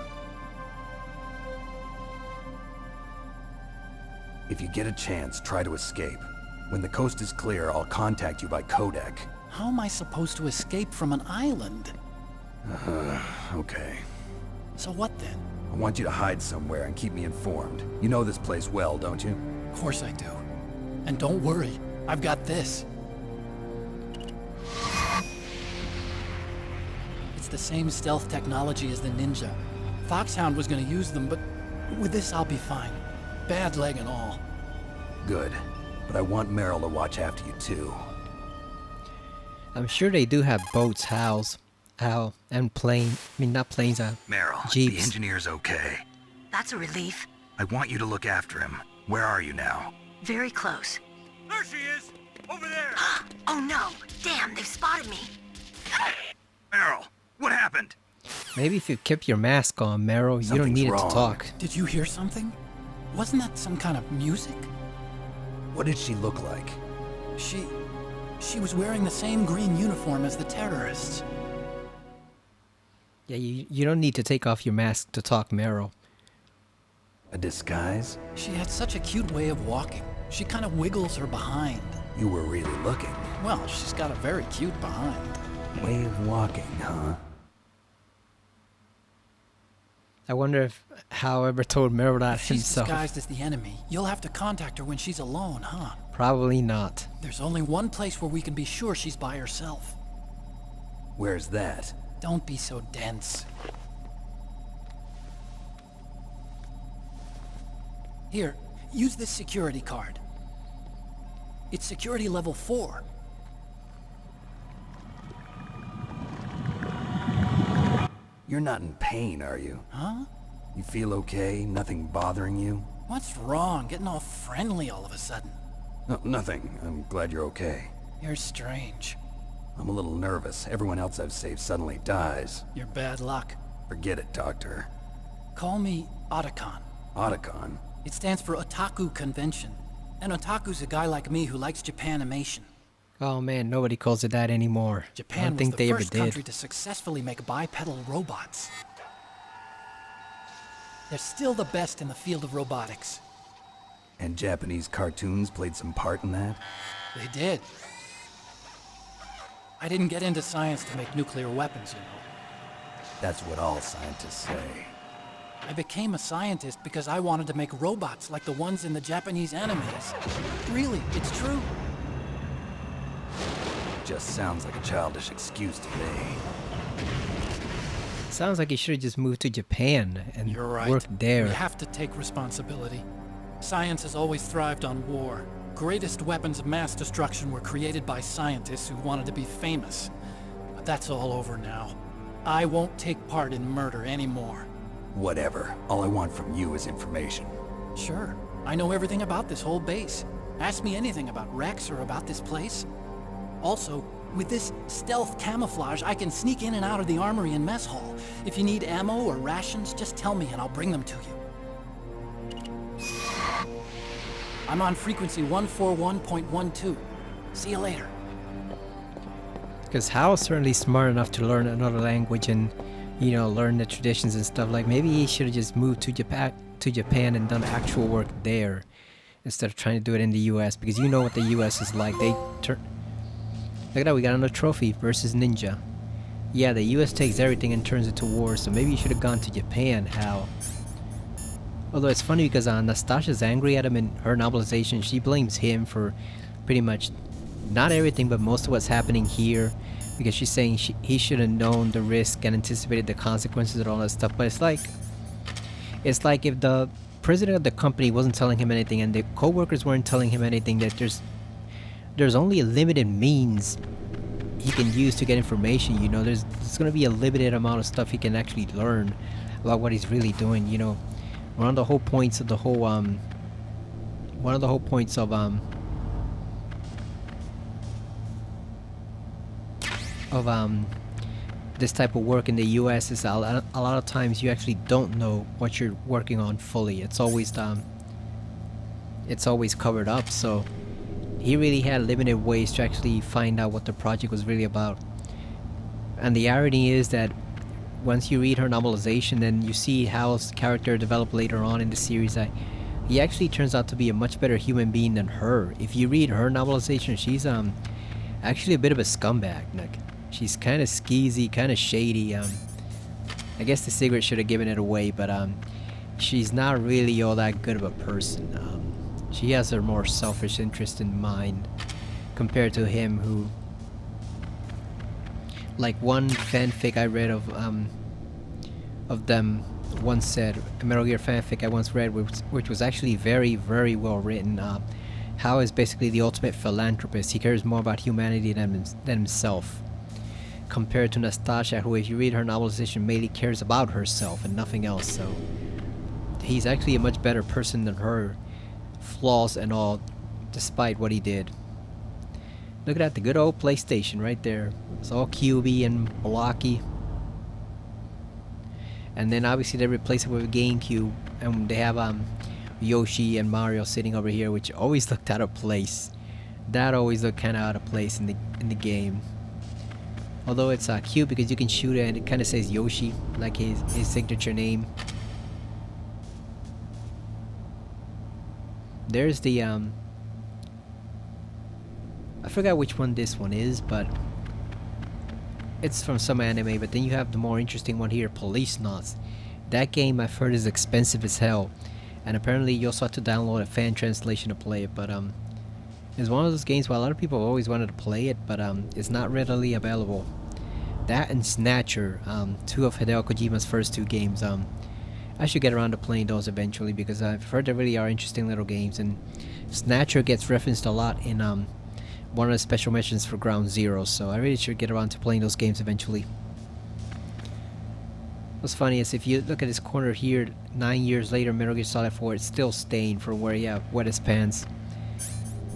L: If you get a chance, try to escape. When the coast is clear, I'll contact you by codec.
J: How am I supposed to escape from an island?
L: Okay.
J: So what then?
L: I want you to hide somewhere and keep me informed. You know this place well, don't you?
J: Of course I do. And don't worry, I've got this. It's the same stealth technology as the Ninja. Foxhound was gonna use them, but with this I'll be fine. Bad leg and all.
L: Good. But I want Meryl to watch after you too.
C: I'm sure they do have boats, Hal, and not planes,
B: Meryl,
C: jeeps.
B: the engineer's okay.
F: That's a relief.
B: I want you to look after him. Where are you now?
F: Very close.
K: There she is! Over there!
F: Oh no! Damn, they've spotted me!
B: Meryl, what happened?
C: Maybe if you kept your mask on, Meryl, you don't
L: Something's
C: need it
L: wrong.
C: to talk.
J: Did you hear something? Wasn't that some kind of music?
L: What did she look like?
J: She was wearing the same green uniform as the terrorists.
C: Yeah, you don't need to take off your mask to talk, Meryl.
L: A disguise?
J: She had such a cute way of walking. She kind of wiggles her behind.
L: You were really looking.
J: Well, she's got a very cute behind.
L: Way of walking, huh?
C: I wonder if Hal ever told Meryl that
J: If she's
C: himself.
J: disguised as the enemy, you'll have to contact her when she's alone, huh?
C: Probably not.
J: There's only one place where we can be sure she's by herself.
L: Where's that?
J: Don't be so dense. Here, use this security card. It's security level 4.
L: You're not in pain, are you?
J: Huh?
L: You feel okay? Nothing bothering you?
J: What's wrong? Getting all friendly all of a sudden.
L: No, nothing. I'm glad you're okay.
J: You're strange.
L: I'm a little nervous. Everyone else I've saved suddenly dies.
J: You're bad luck.
L: Forget it, Doctor.
J: Call me Otacon.
L: Otacon?
J: It stands for Otaku Convention. An otaku's a guy like me who likes Japanimation.
C: Oh man, nobody calls it that anymore. I
J: Japan
C: don't
J: was
C: think
J: the
C: they ever
J: first
C: did.
J: country to successfully make bipedal robots. They're still the best in the field of robotics.
L: And Japanese cartoons played some part in that?
J: They did. I didn't get into science to make nuclear weapons, you know.
L: That's what all scientists say.
J: I became a scientist because I wanted to make robots like the ones in the Japanese animes. Really, it's true.
L: Just sounds like a childish excuse to me.
C: Sounds like you should have just moved to Japan and
J: You're right.
C: worked there.
J: We have to take responsibility. Science has always thrived on war. Greatest weapons of mass destruction were created by scientists who wanted to be famous. But that's all over now. I won't take part in murder anymore.
L: Whatever. All I want from you is information.
J: Sure. I know everything about this whole base. Ask me anything about Rex or about this place. Also, with this stealth camouflage, I can sneak in and out of the armory and mess hall. If you need ammo or rations, just tell me and I'll bring them to you. I'm on frequency 141.12. See you later.
C: Because Hal's certainly smart enough to learn another language and, you know, learn the traditions and stuff. Like maybe he should have just moved to Japan and done actual work there instead of trying to do it in the U.S. Because you know what the U.S. is like. They turn. Look at that, we got another trophy versus Ninja. Yeah, the U.S. takes everything and turns it to war. So maybe you should have gone to Japan, Hal. Although it's funny because Nastasia's angry at him in her novelization. She blames him for pretty much not everything, but most of what's happening here. Because she's saying he should have known the risk and anticipated the consequences and all that stuff. But it's like if the president of the company wasn't telling him anything and the co-workers weren't telling him anything, that there's only a limited means he can use to get information. You know, there's going to be a limited amount of stuff he can actually learn about what he's really doing. You know, one of the whole points of this type of work in the U.S. is a lot of times you actually don't know what you're working on fully. It's always covered up. So he really had limited ways to actually find out what the project was really about. And the irony is that once you read her novelization and you see Hal's character develop later on in the series, he actually turns out to be a much better human being than her. If you read her novelization, she's actually a bit of a scumbag. Like, she's kind of skeezy, kind of shady. I guess the cigarette should have given it away, but she's not really all that good of a person. She has her more selfish interest in mind compared to him, who, like one fanfic I read of them once said, a Metal Gear fanfic I once read, which was actually very, very well written. Hal is basically the ultimate philanthropist. He cares more about humanity than himself, compared to Nastasia, who, if you read her novelization, mainly cares about herself and nothing else. So he's actually a much better person than her, flaws and all, despite what he did. Look at that, the good old PlayStation right there. It's all cubey and blocky. And then obviously they replace it with a GameCube, and they have Yoshi and Mario sitting over here, which always looked out of place. That always looked kind of out of place in the game. Although it's cute because you can shoot it and it kind of says Yoshi, like his signature name. There's the I forgot which one this one is, but it's from some anime. But then you have the more interesting one here, Police Knots. That game I've heard is expensive as hell, and apparently you also have to download a fan translation to play it. But it's one of those games where a lot of people have always wanted to play it, but it's not readily available. That and Snatcher, two of Hideo Kojima's first two games. I should get around to playing those eventually, because I've heard they really are interesting little games. And Snatcher gets referenced a lot in one of the special missions for Ground Zero, so I really should get around to playing those games eventually. What's funny is if you look at this corner here, 9 years later, Metal Gear Solid 4, it's still stained from where he wet his pants.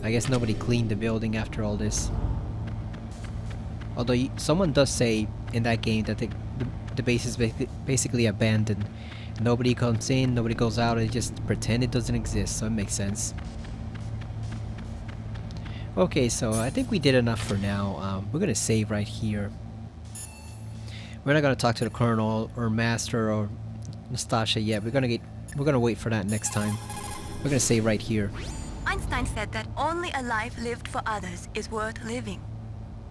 C: I guess nobody cleaned the building after all this. Although someone does say in that game that the base is basically abandoned. Nobody comes in, nobody goes out, they just pretend it doesn't exist, so it makes sense. Okay, so I think we did enough for now. We're gonna save right here. We're not gonna talk to the Colonel or Master or Nastasha yet. We're gonna wait for that next time. We're gonna save right here.
G: Einstein said that only a life lived for others is worth living.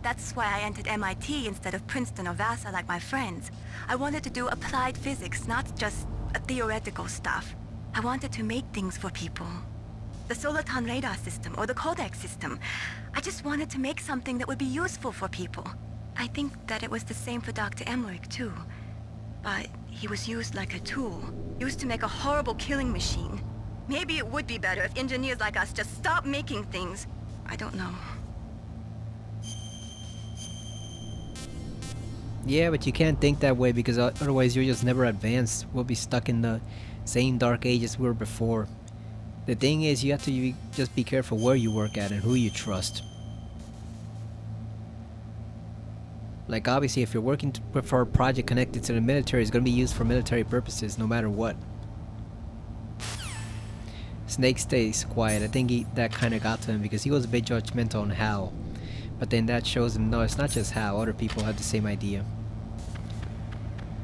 G: That's why I entered MIT instead of Princeton or Vassar like my friends. I wanted to do applied physics, not just theoretical stuff. I wanted to make things for people. The Soliton radar system or the Codex system. I just wanted to make something that would be useful for people. I think that it was the same for Dr. Emmerich too. But he was used like a tool, used to make a horrible killing machine. Maybe it would be better if engineers like us just stopped making things. I don't know.
C: Yeah, but you can't think that way because otherwise you'll just never advance. We'll be stuck in the same dark ages we were before. The thing is, you have to just be careful where you work at and who you trust. Like obviously if you're working for a project connected to the military, it's going to be used for military purposes no matter what. Snake stays quiet. I think that kind of got to him because he was a bit judgmental on Hal. But then that shows him, no, it's not just Hal, other people have the same idea.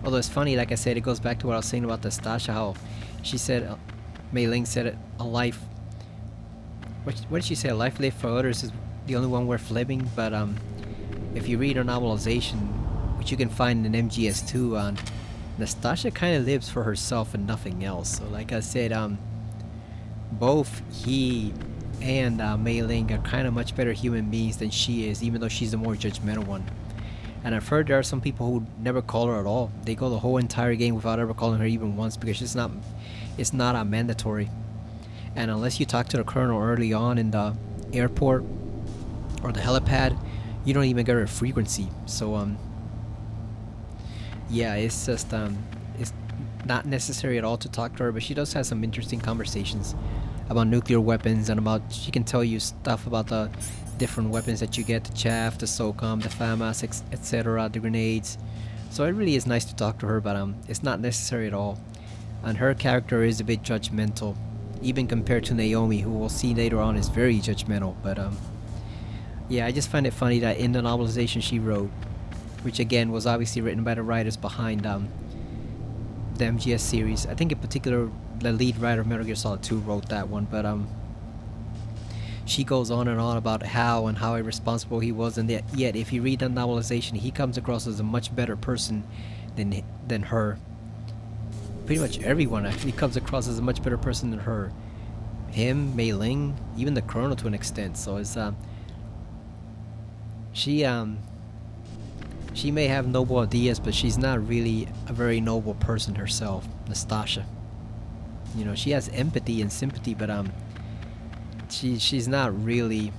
C: Although it's funny, like I said, it goes back to what I was saying about Nastasha, how she said, Mei Ling said a life, what did she say, a life lived for others is the only one worth living, but if you read her novelization, which you can find in MGS2, Nastasha kind of lives for herself and nothing else. So like I said, both he and Mei Ling are kind of much better human beings than she is, even though she's the more judgmental one. And I've heard there are some people who never call her at all. They go the whole entire game without ever calling her even once because it's not mandatory. And unless you talk to the Colonel early on in the airport or the helipad, you don't even get her frequency. So yeah, it's just it's not necessary at all to talk to her, but she does have some interesting conversations about nuclear weapons and about, she can tell you stuff about the different weapons that you get, the chaff, the SOCOM, the FAMAS, etc., the grenades. So it really is nice to talk to her, but it's not necessary at all. And her character is a bit judgmental, even compared to Naomi, who we'll see later on is very judgmental. But yeah, I just find it funny that in the novelization she wrote, which again was obviously written by the writers behind the MGS series. I think in particular the lead writer of Metal Gear Solid 2 wrote that one, but she goes on and on about how irresponsible he was, and yet if you read the novelization, he comes across as a much better person than her. Pretty much everyone actually comes across as a much better person than her. Him, Mei Ling, even the Colonel to an extent. So it's she may have noble ideas, but she's not really a very noble person herself, Nastasha. You know, she has empathy and sympathy, but she's not really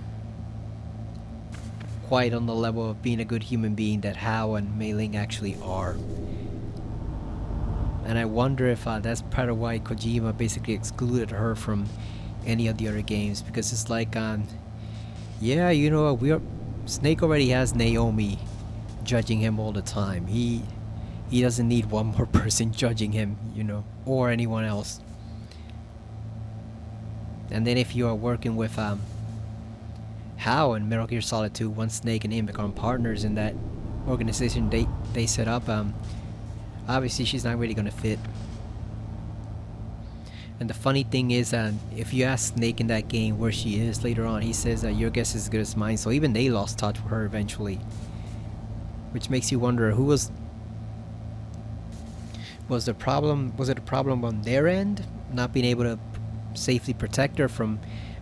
C: quite on the level of being a good human being that Hao and Mei Ling actually are. And I wonder if that's part of why Kojima basically excluded her from any of the other games, because it's like, yeah, you know, Snake already has Naomi judging him all the time. He doesn't need one more person judging him, you know, or anyone else. And then if you are working with Hao in Metal Gear Solid 2, once Snake and him become partners in that organization they set up, obviously she's not really gonna fit. And the funny thing is, if you ask Snake in that game where she is later on, he says that your guess is as good as mine. So even they lost touch with her eventually, which makes you wonder who was it a problem on their end, not being able to safely protect her from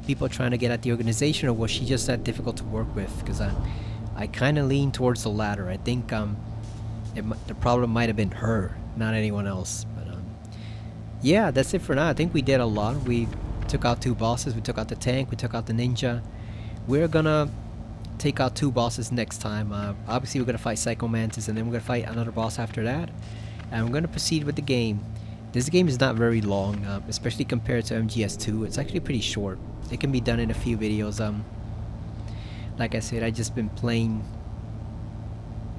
C: people trying to get at the organization, or was she just that difficult to work with? Because I kind of lean towards the latter. I think the problem might have been her, not anyone else. But yeah, that's it for now. I think we did a lot. We took out 2 bosses. We took out the tank. We took out the ninja. We're gonna take out 2 bosses next time. Obviously we're gonna fight Psycho Mantis, and then we're gonna fight another boss after that, and we're gonna proceed with the game. This game is not very long, especially compared to MGS2. It's actually pretty short. It can be done in a few videos. Like I said, I just been playing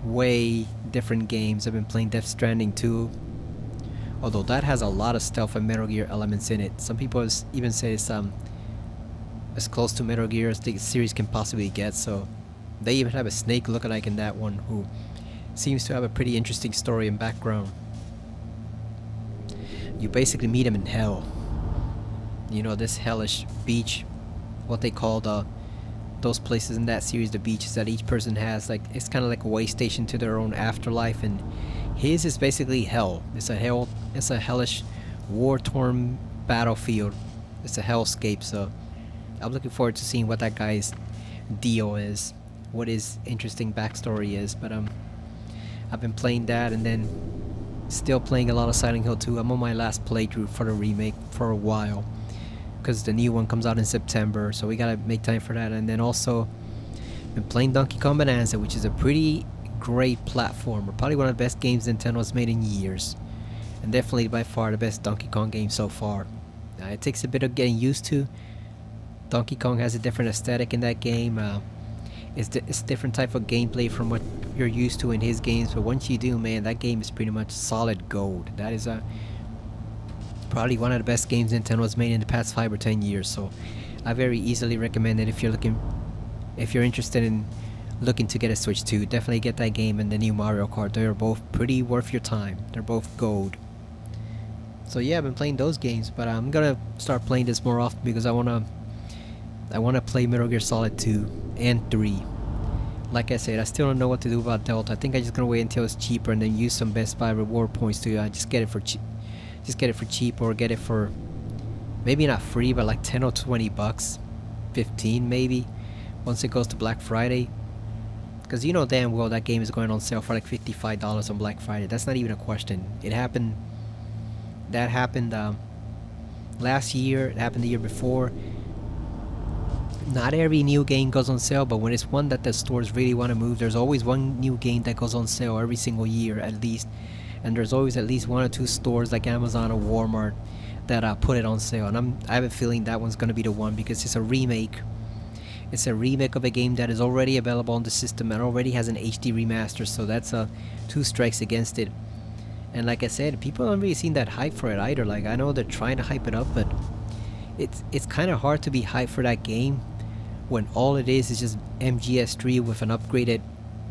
C: way different games. I've been playing Death Stranding 2, although that has a lot of stealth and Metal Gear elements in it. Some people even say it's as close to Metal Gear as the series can possibly get. So they even have a snake lookalike in that one who seems to have a pretty interesting story and background. You basically meet him in hell. You know, this hellish beach, what they call those places in that series, the beaches that each person has, like, it's kind of like a way station to their own afterlife, and his is basically hell. It's a hellish, war-torn battlefield. It's a hellscape. So I'm looking forward to seeing what that guy's deal is, what his interesting backstory is. But I've been playing that, and then still playing a lot of Silent Hill 2. I'm on my last playthrough for the remake for a while, because the new one comes out in September, so we gotta make time for that. And then also been playing Donkey Kong Bananza, which is a pretty great platformer, probably one of the best games Nintendo has made in years, and definitely by far the best Donkey Kong game so far. It takes a bit of getting used to. Donkey Kong has a different aesthetic in that game. It's a different type of gameplay from what you're used to in his games, but once you do, man, that game is pretty much solid gold. That is probably one of the best games Nintendo has made in the past 5 or 10 years. So I very easily recommend it if you're interested in looking to get a Switch 2. Definitely get that game and the new Mario Kart. They are both pretty worth your time. They're both gold. So yeah, I've been playing those games, but I'm gonna start playing this more often because I wanna play Metal Gear Solid 2 and 3. Like I said, I still don't know what to do about Delta. I think I'm just gonna wait until it's cheaper and then use some Best Buy reward points to just get it for cheap. Just get it for cheap, or get it for maybe not free, but like 10 or 20 bucks, 15 maybe, once it goes to Black Friday. Because you know damn well that game is going on sale for like $55 on Black Friday. That's not even a question. That happened last year. It happened the year before. Not every new game goes on sale, but when it's one that the stores really want to move, there's always one new game that goes on sale every single year at least. And there's always at least 1 or 2 stores like Amazon or Walmart that put it on sale. And I have a feeling that one's going to be the one, because it's a remake. It's a remake of a game that is already available on the system and already has an HD remaster. So that's 2 strikes against it. And like I said, people haven't really seen that hype for it either. Like, I know they're trying to hype it up, but it's kind of hard to be hyped for that game when all it is just MGS3 with an upgraded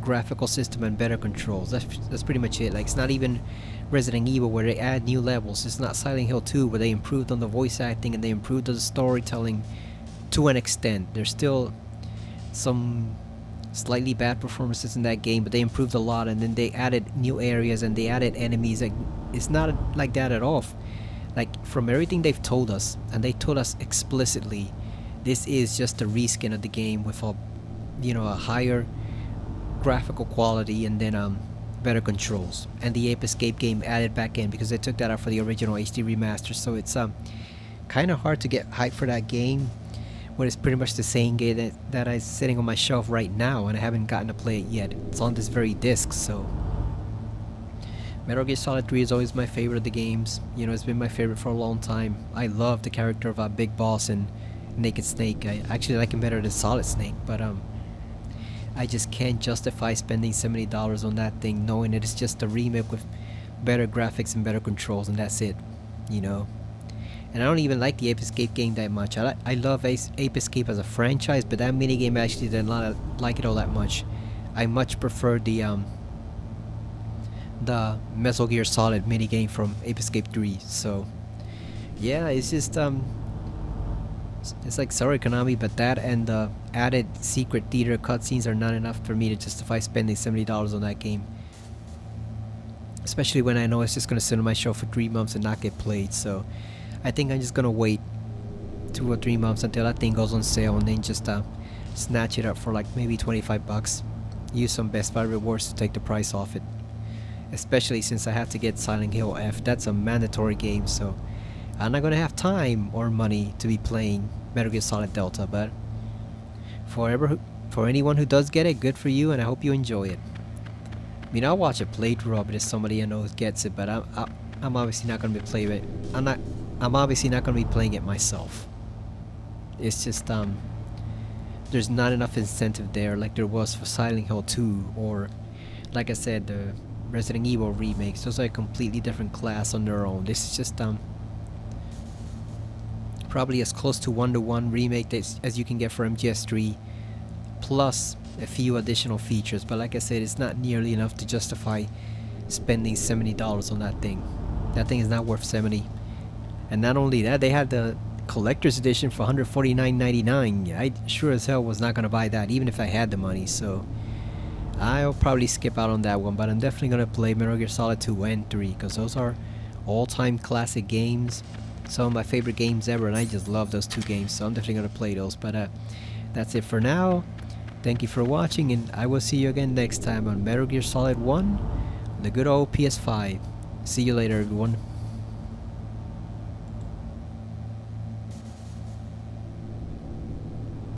C: graphical system and better controls. That's pretty much it. Like, it's not even Resident Evil where they add new levels. It's not Silent Hill 2 where they improved on the voice acting and they improved on the storytelling to an extent. There's still some slightly bad performances in that game, but they improved a lot, and then they added new areas and they added enemies. Like, it's not like that at all. Like, from everything they've told us, and they told us explicitly, this is just a reskin of the game with a higher graphical quality and then better controls, and the Ape Escape game added back in because they took that out for the original HD remaster. So it's kind of hard to get hyped for that game when it's pretty much the same game that is sitting on my shelf right now and I haven't gotten to play it yet. It's on this very disc. So Metal Gear Solid 3 is always my favorite of the games. You know, it's been my favorite for a long time. I love the character of Big Boss and Naked Snake. I actually like him better than Solid Snake, but I just can't justify spending $70 on that thing, knowing that it's just a remake with better graphics and better controls, and that's it, you know. And I don't even like the Ape Escape game that much. I love Ape Escape as a franchise, but that minigame actually did not like it all that much. I much prefer the Metal Gear Solid minigame from Ape Escape 3. So yeah, it's just it's like, sorry Konami, but that and the added secret theater cutscenes are not enough for me to justify spending $70 on that game. Especially when I know it's just going to sit on my shelf for 3 months and not get played. So I think I'm just going to wait 2 or 3 months until that thing goes on sale, and then just snatch it up for like maybe 25 bucks. Use some Best Buy rewards to take the price off it. Especially since I have to get Silent Hill F. That's a mandatory game, so I'm not gonna have time or money to be playing Metal Gear Solid Delta. But for anyone who does get it, good for you, and I hope you enjoy it. I mean, I'll watch a playthrough of it if somebody I know gets it, but I'm obviously not gonna be playing it. I'm obviously not gonna be playing it myself. It's just there's not enough incentive there like there was for Silent Hill 2 or like I said, the Resident Evil remakes, those are a completely different class on their own. This is just probably as close to one-to-one remake as you can get for MGS3, plus a few additional features. But like I said, it's not nearly enough to justify spending $70 on that thing. That thing is not worth $70. And not only that, they had the collector's edition for $149.99. I sure as hell was not gonna buy that, even if I had the money. So I'll probably skip out on that one, but I'm definitely gonna play Metal Gear Solid 2 and 3, because those are all-time classic games, some of my favorite games ever, and I just love those two games, so I'm definitely gonna play those. But that's it for now. Thank you for watching, and I will see you again next time on Metal Gear Solid 1, the good old PS5. See you later, everyone.